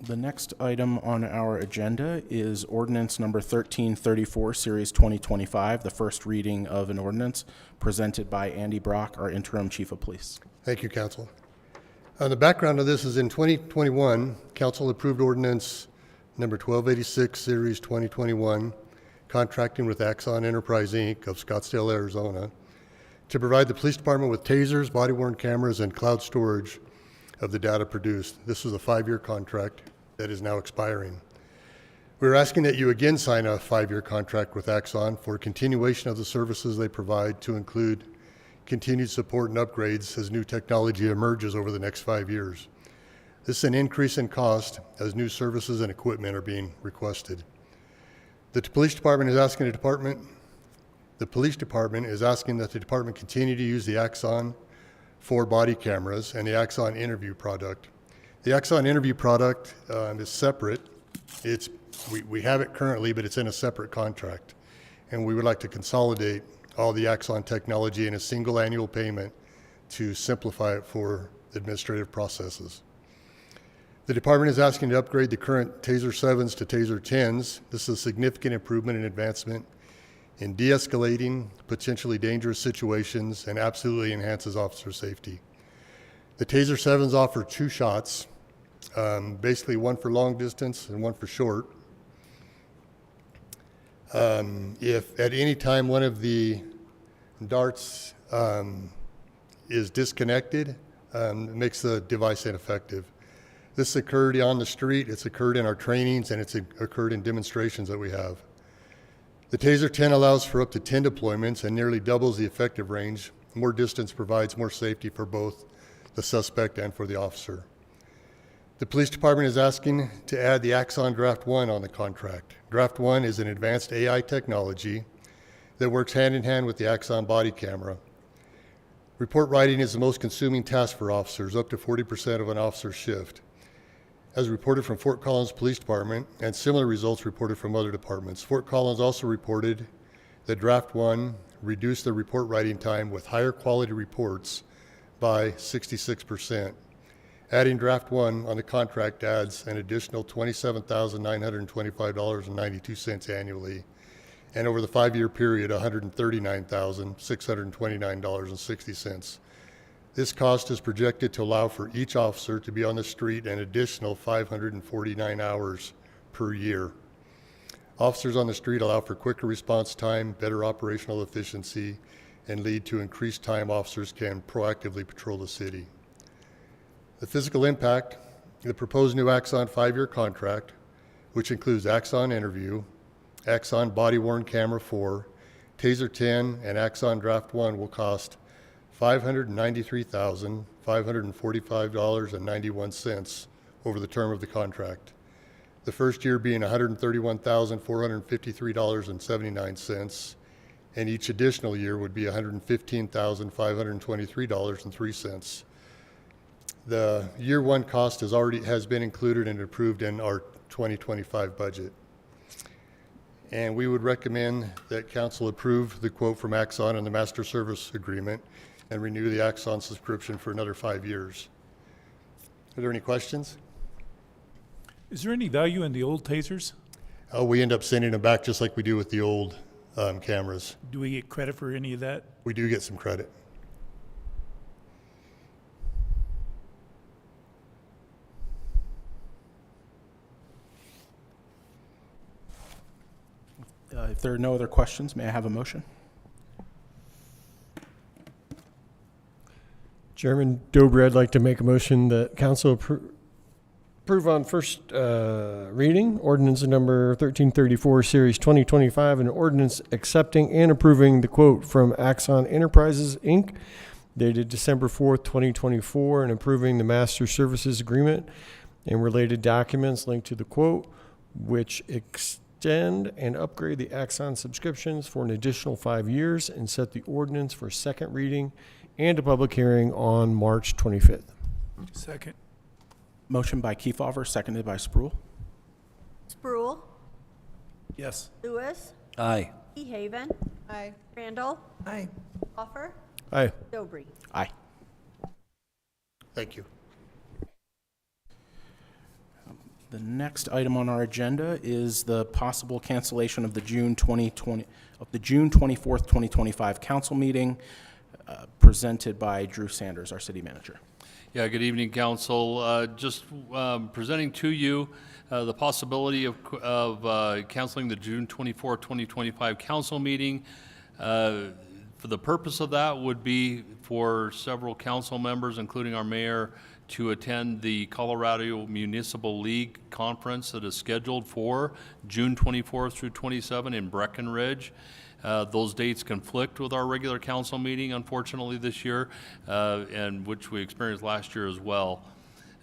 The next item on our agenda is ordinance number 1334, Series 2025, the first reading of an ordinance presented by Andy Brock, our interim chief of police. Thank you, Council. The background of this is in 2021, Council approved ordinance number 1286, Series 2021, contracting with Axon Enterprise, Inc. of Scottsdale, Arizona, to provide the police department with tasers, body-worn cameras, and cloud storage of the data produced. This was a 5-year contract that is now expiring. We're asking that you again sign a 5-year contract with Axon for continuation of the services they provide to include continued support and upgrades as new technology emerges over the next 5 years. This is an increase in cost as new services and equipment are being requested. The police department is asking that the department continue to use the Axon 4 body cameras and the Axon Interview product. The Axon Interview product is separate. We have it currently, but it's in a separate contract. And we would like to consolidate all the Axon technology in a single annual payment to simplify it for administrative processes. The department is asking to upgrade the current Taser 7s to Taser 10s. This is a significant improvement and advancement in de-escalating potentially dangerous situations and absolutely enhances officer safety. The Taser 7s offer 2 shots, basically one for long distance and one for short. If at any time one of the darts is disconnected, it makes the device ineffective. This occurred on the street, it's occurred in our trainings, and it's occurred in demonstrations that we have. The Taser 10 allows for up to 10 deployments and nearly doubles the effective range. More distance provides more safety for both the suspect and for the officer. The police department is asking to add the Axon Draft 1 on the contract. Draft 1 is an advanced AI technology that works hand in hand with the Axon body camera. Report writing is the most consuming task for officers, up to 40% of an officer's shift. As reported from Fort Collins Police Department, and similar results reported from other departments. Fort Collins also reported that Draft 1 reduced the report writing time with higher quality reports by 66%. Adding Draft 1 on the contract adds an additional $27,925.92 annually, and over the 5-year period, $139,629.60. This cost is projected to allow for each officer to be on the street an additional 549 hours per year. Officers on the street allow for quicker response time, better operational efficiency, and lead to increased time officers can proactively patrol the city. The physical impact, the proposed new Axon 5-year contract, which includes Axon Interview, Axon Body-Worn Camera 4, Taser 10, and Axon Draft 1 will cost $593,545.91 over the term of the contract. The first year being $131,453.79, and each additional year would be $115,523.03. The year 1 cost has been included and approved in our 2025 budget. And we would recommend that council approve the quote from Axon and the master service agreement and renew the Axon subscription for another 5 years. Are there any questions? Is there any value in the old tasers? We end up sending them back just like we do with the old cameras. Do we get credit for any of that? We do get some credit. If there are no other questions, may I have a motion? Chairman Dobry, I'd like to make a motion that council approve on first reading ordinance number 1334, series 2025, an ordinance accepting and approving the quote from Axon Enterprises, Inc., dated December 4th, 2024, and approving the master services agreement and related documents linked to the quote, which extend and upgrade the Axon subscriptions for an additional 5 years, and set the ordinance for second reading and a public hearing on March 25th. Second. Motion by Kefauver, seconded by Sproul. Sproul, Yes. Lewis, Aye. Haven, Aye. Randall, Aye. Offer, Aye. Dobry. Aye. Thank you. The next item on our agenda is the possible cancellation of the June 24th, 2025 council meeting, presented by Drew Sanders, our city manager. Yeah, good evening, council. Just presenting to you the possibility of canceling the June 24, 2025 council meeting. For the purpose of that would be for several council members, including our mayor, to attend the Colorado Municipal League Conference that is scheduled for June 24th through 27 in Breckenridge. Those dates conflict with our regular council meeting, unfortunately, this year, and which we experienced last year as well.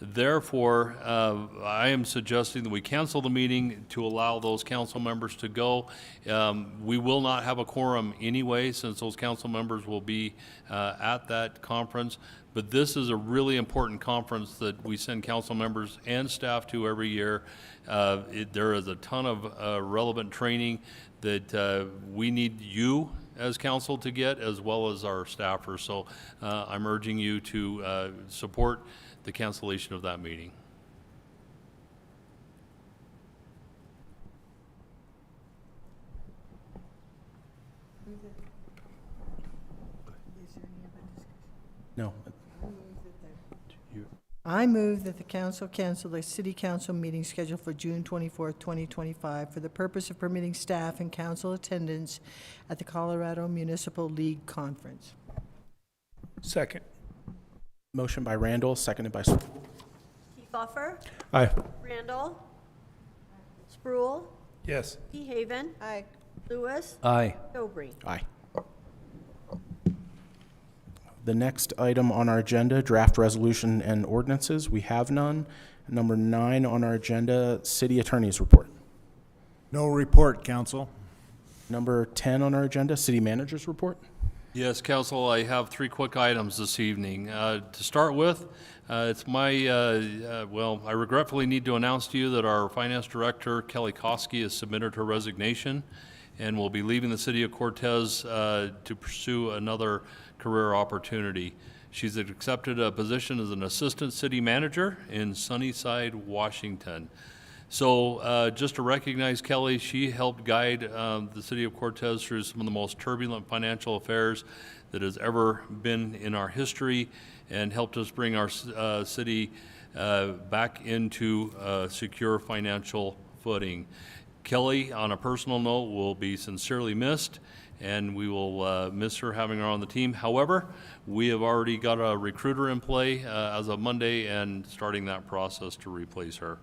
Therefore, I am suggesting that we cancel the meeting to allow those council members to go. We will not have a quorum anyway, since those council members will be at that conference. But this is a really important conference that we send council members and staff to every year. There is a ton of relevant training that we need you as council to get, as well as our staffers. So I'm urging you to support the cancellation of that meeting. No. I move that the council cancel the city council meeting scheduled for June 24th, 2025 for the purpose of permitting staff and council attendance at the Colorado Municipal League Conference. Second. Motion by Randall, seconded by Sproul. Kiefhoffer. Aye. Randall. Sproul. Yes. DeHaven. Aye. Lewis. Aye. Dobry. Aye. The next item on our agenda, draft resolution and ordinances. We have none. Number 9 on our agenda, city attorney's report. No report, council. Number 10 on our agenda, city manager's report. Yes, council, I have 3 quick items this evening. To start with, it's my, well, I regretfully need to announce to you that our finance director, Kelly Koski, has submitted her resignation and will be leaving the city of Cortez to pursue another career opportunity. She's accepted a position as an assistant city manager in Sunnyside, Washington. So just to recognize Kelly, she helped guide the city of Cortez through some of the most turbulent financial affairs that has ever been in our history, and helped us bring our city back into secure financial footing. Kelly, on a personal note, will be sincerely missed, and we will miss her having her on the team. However, we have already got a recruiter in play as of Monday and starting that process to replace her.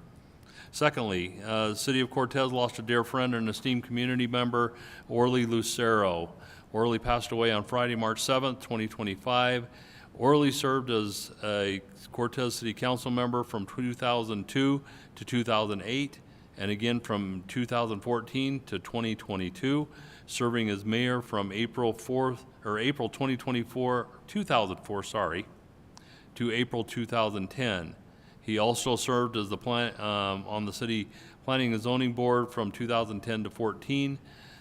Secondly, the city of Cortez lost a dear friend and esteemed community member, Orly Lucero. Orly passed away on Friday, March 7th, 2025. Orly served as a Cortez City Council member from 2002 to 2008, and again from 2014 to 2022, serving as mayor from April 2004 to April 2010. He also served as the on the city planning and zoning board from 2010 to 14,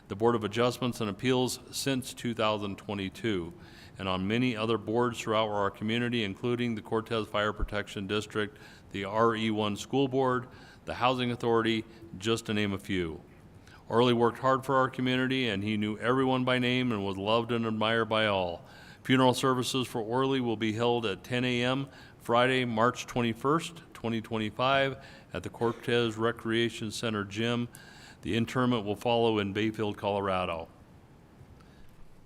the Board of Adjustments and Appeals since 2022, and on many other boards throughout our community, including the Cortez Fire Protection District, the RE1 School Board, the Housing Authority, just to name a few. Orly worked hard for our community, and he knew everyone by name and was loved and admired by all. Funeral services for Orly will be held at 10 a.m. Friday, March 21st, 2025, at the Cortez Recreation Center Gym. The interment will follow in Bayfield, Colorado.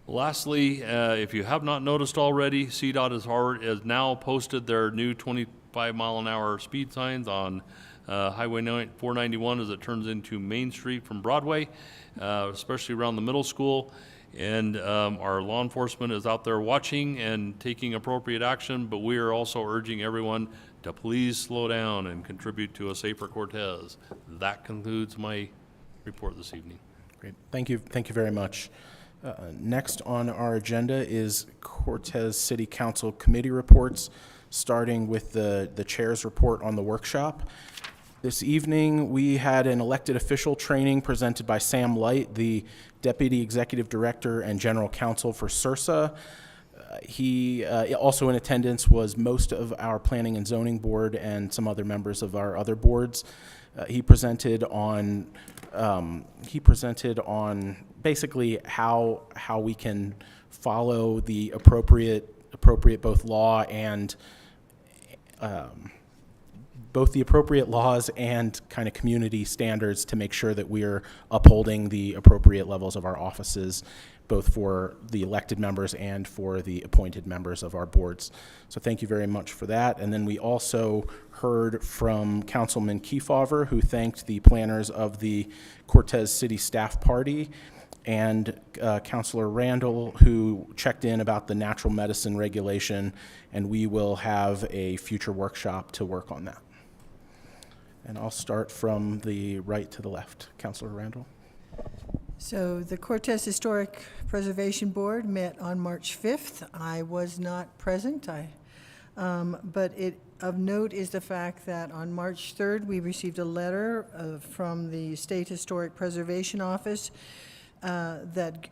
Lastly, if you have not noticed already, CDOT has now posted their new 25-mile-an-hour speed signs on Highway 491 as it turns into Main Street from Broadway, especially around the middle school. And our law enforcement is out there watching and taking appropriate action, but we are also urging everyone to please slow down and contribute to a safer Cortez. That concludes my report this evening. Great. Thank you very much. Next on our agenda is Cortez City Council committee reports, starting with the chair's report on the workshop. This evening, we had an elected official training presented by Sam Light, the Deputy Executive Director and General Counsel for CIRSA. He also in attendance was most of our Planning and Zoning Board and some other members of our other boards. He presented on basically how we can follow the appropriate both law and both the appropriate laws and kind of community standards to make sure that we're upholding the appropriate levels of our offices, both for the elected members and for the appointed members of our boards. So thank you very much for that. And then we also heard from Councilman Kefauver, who thanked the planners of the Cortez City Staff Party, and Councilor Randall, who checked in about the natural medicine regulation, and we will have a future workshop to work on that. And I'll start from the right to the left. Councilor Randall. So the Cortez Historic Preservation Board met on March 5th. I was not present, but of note is the fact that on March 3rd, we received a letter from the State Historic Preservation Office that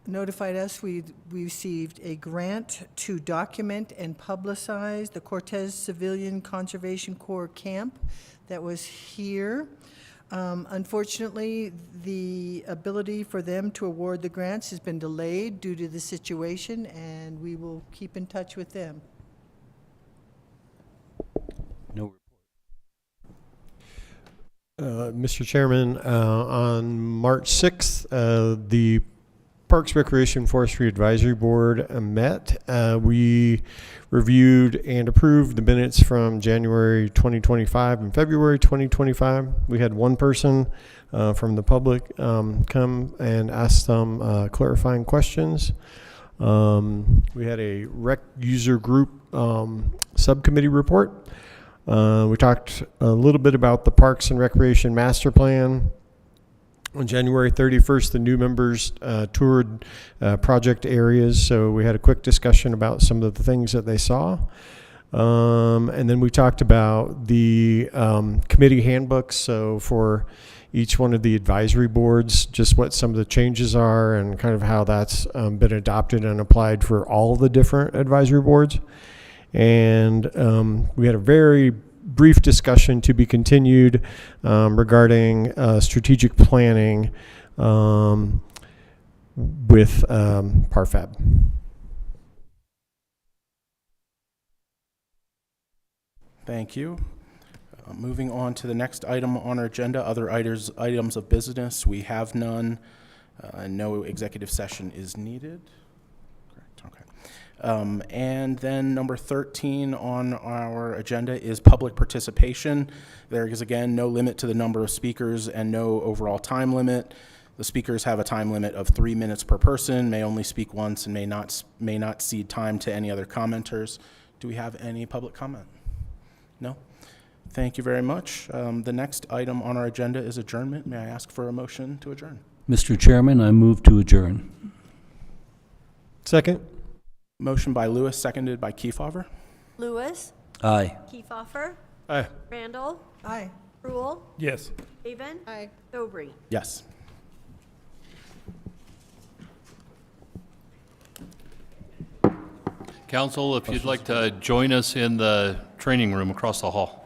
notified us we received a grant to document and publicize the Cortez Civilian Conservation Corps camp that was here. Unfortunately, the ability for them to award the grants has been delayed due to the situation, and we will keep in touch with them. No. Mr. Chairman, on March 6th, the Parks, Recreation, Forestry Advisory Board met. We reviewed and approved the minutes from January 2025 and February 2025. We had one person from the public come and ask some clarifying questions. We had a rec user group subcommittee report. We talked a little bit about the Parks and Recreation Master Plan. On January 31st, the new members toured project areas, so we had a quick discussion about some of the things that they saw. And then we talked about the committee handbooks, so for each one of the advisory boards, just what some of the changes are and kind of how that's been adopted and applied for all the different advisory boards. And we had a very brief discussion to be continued regarding strategic planning with PARFAB. Thank you. Moving on to the next item on our agenda, other items of business. We have none. No executive session is needed. Correct. Okay. And then number 13 on our agenda is public participation. There is, again, no limit to the number of speakers and no overall time limit. The speakers have a time limit of 3 minutes per person, may only speak once, and may not cede time to any other commenters. Do we have any public comment? No? Thank you very much. The next item on our agenda is adjournment. May I ask for a motion to adjourn? Mr. Chairman, I move to adjourn. Second. Motion by Lewis, seconded by Kefauver. Lewis. Aye. Kefauver. Aye. Randall. Aye. Rule. Yes. Haven. Aye. Dobry. Yes. Council, if you'd like to join us in the training room across the hall.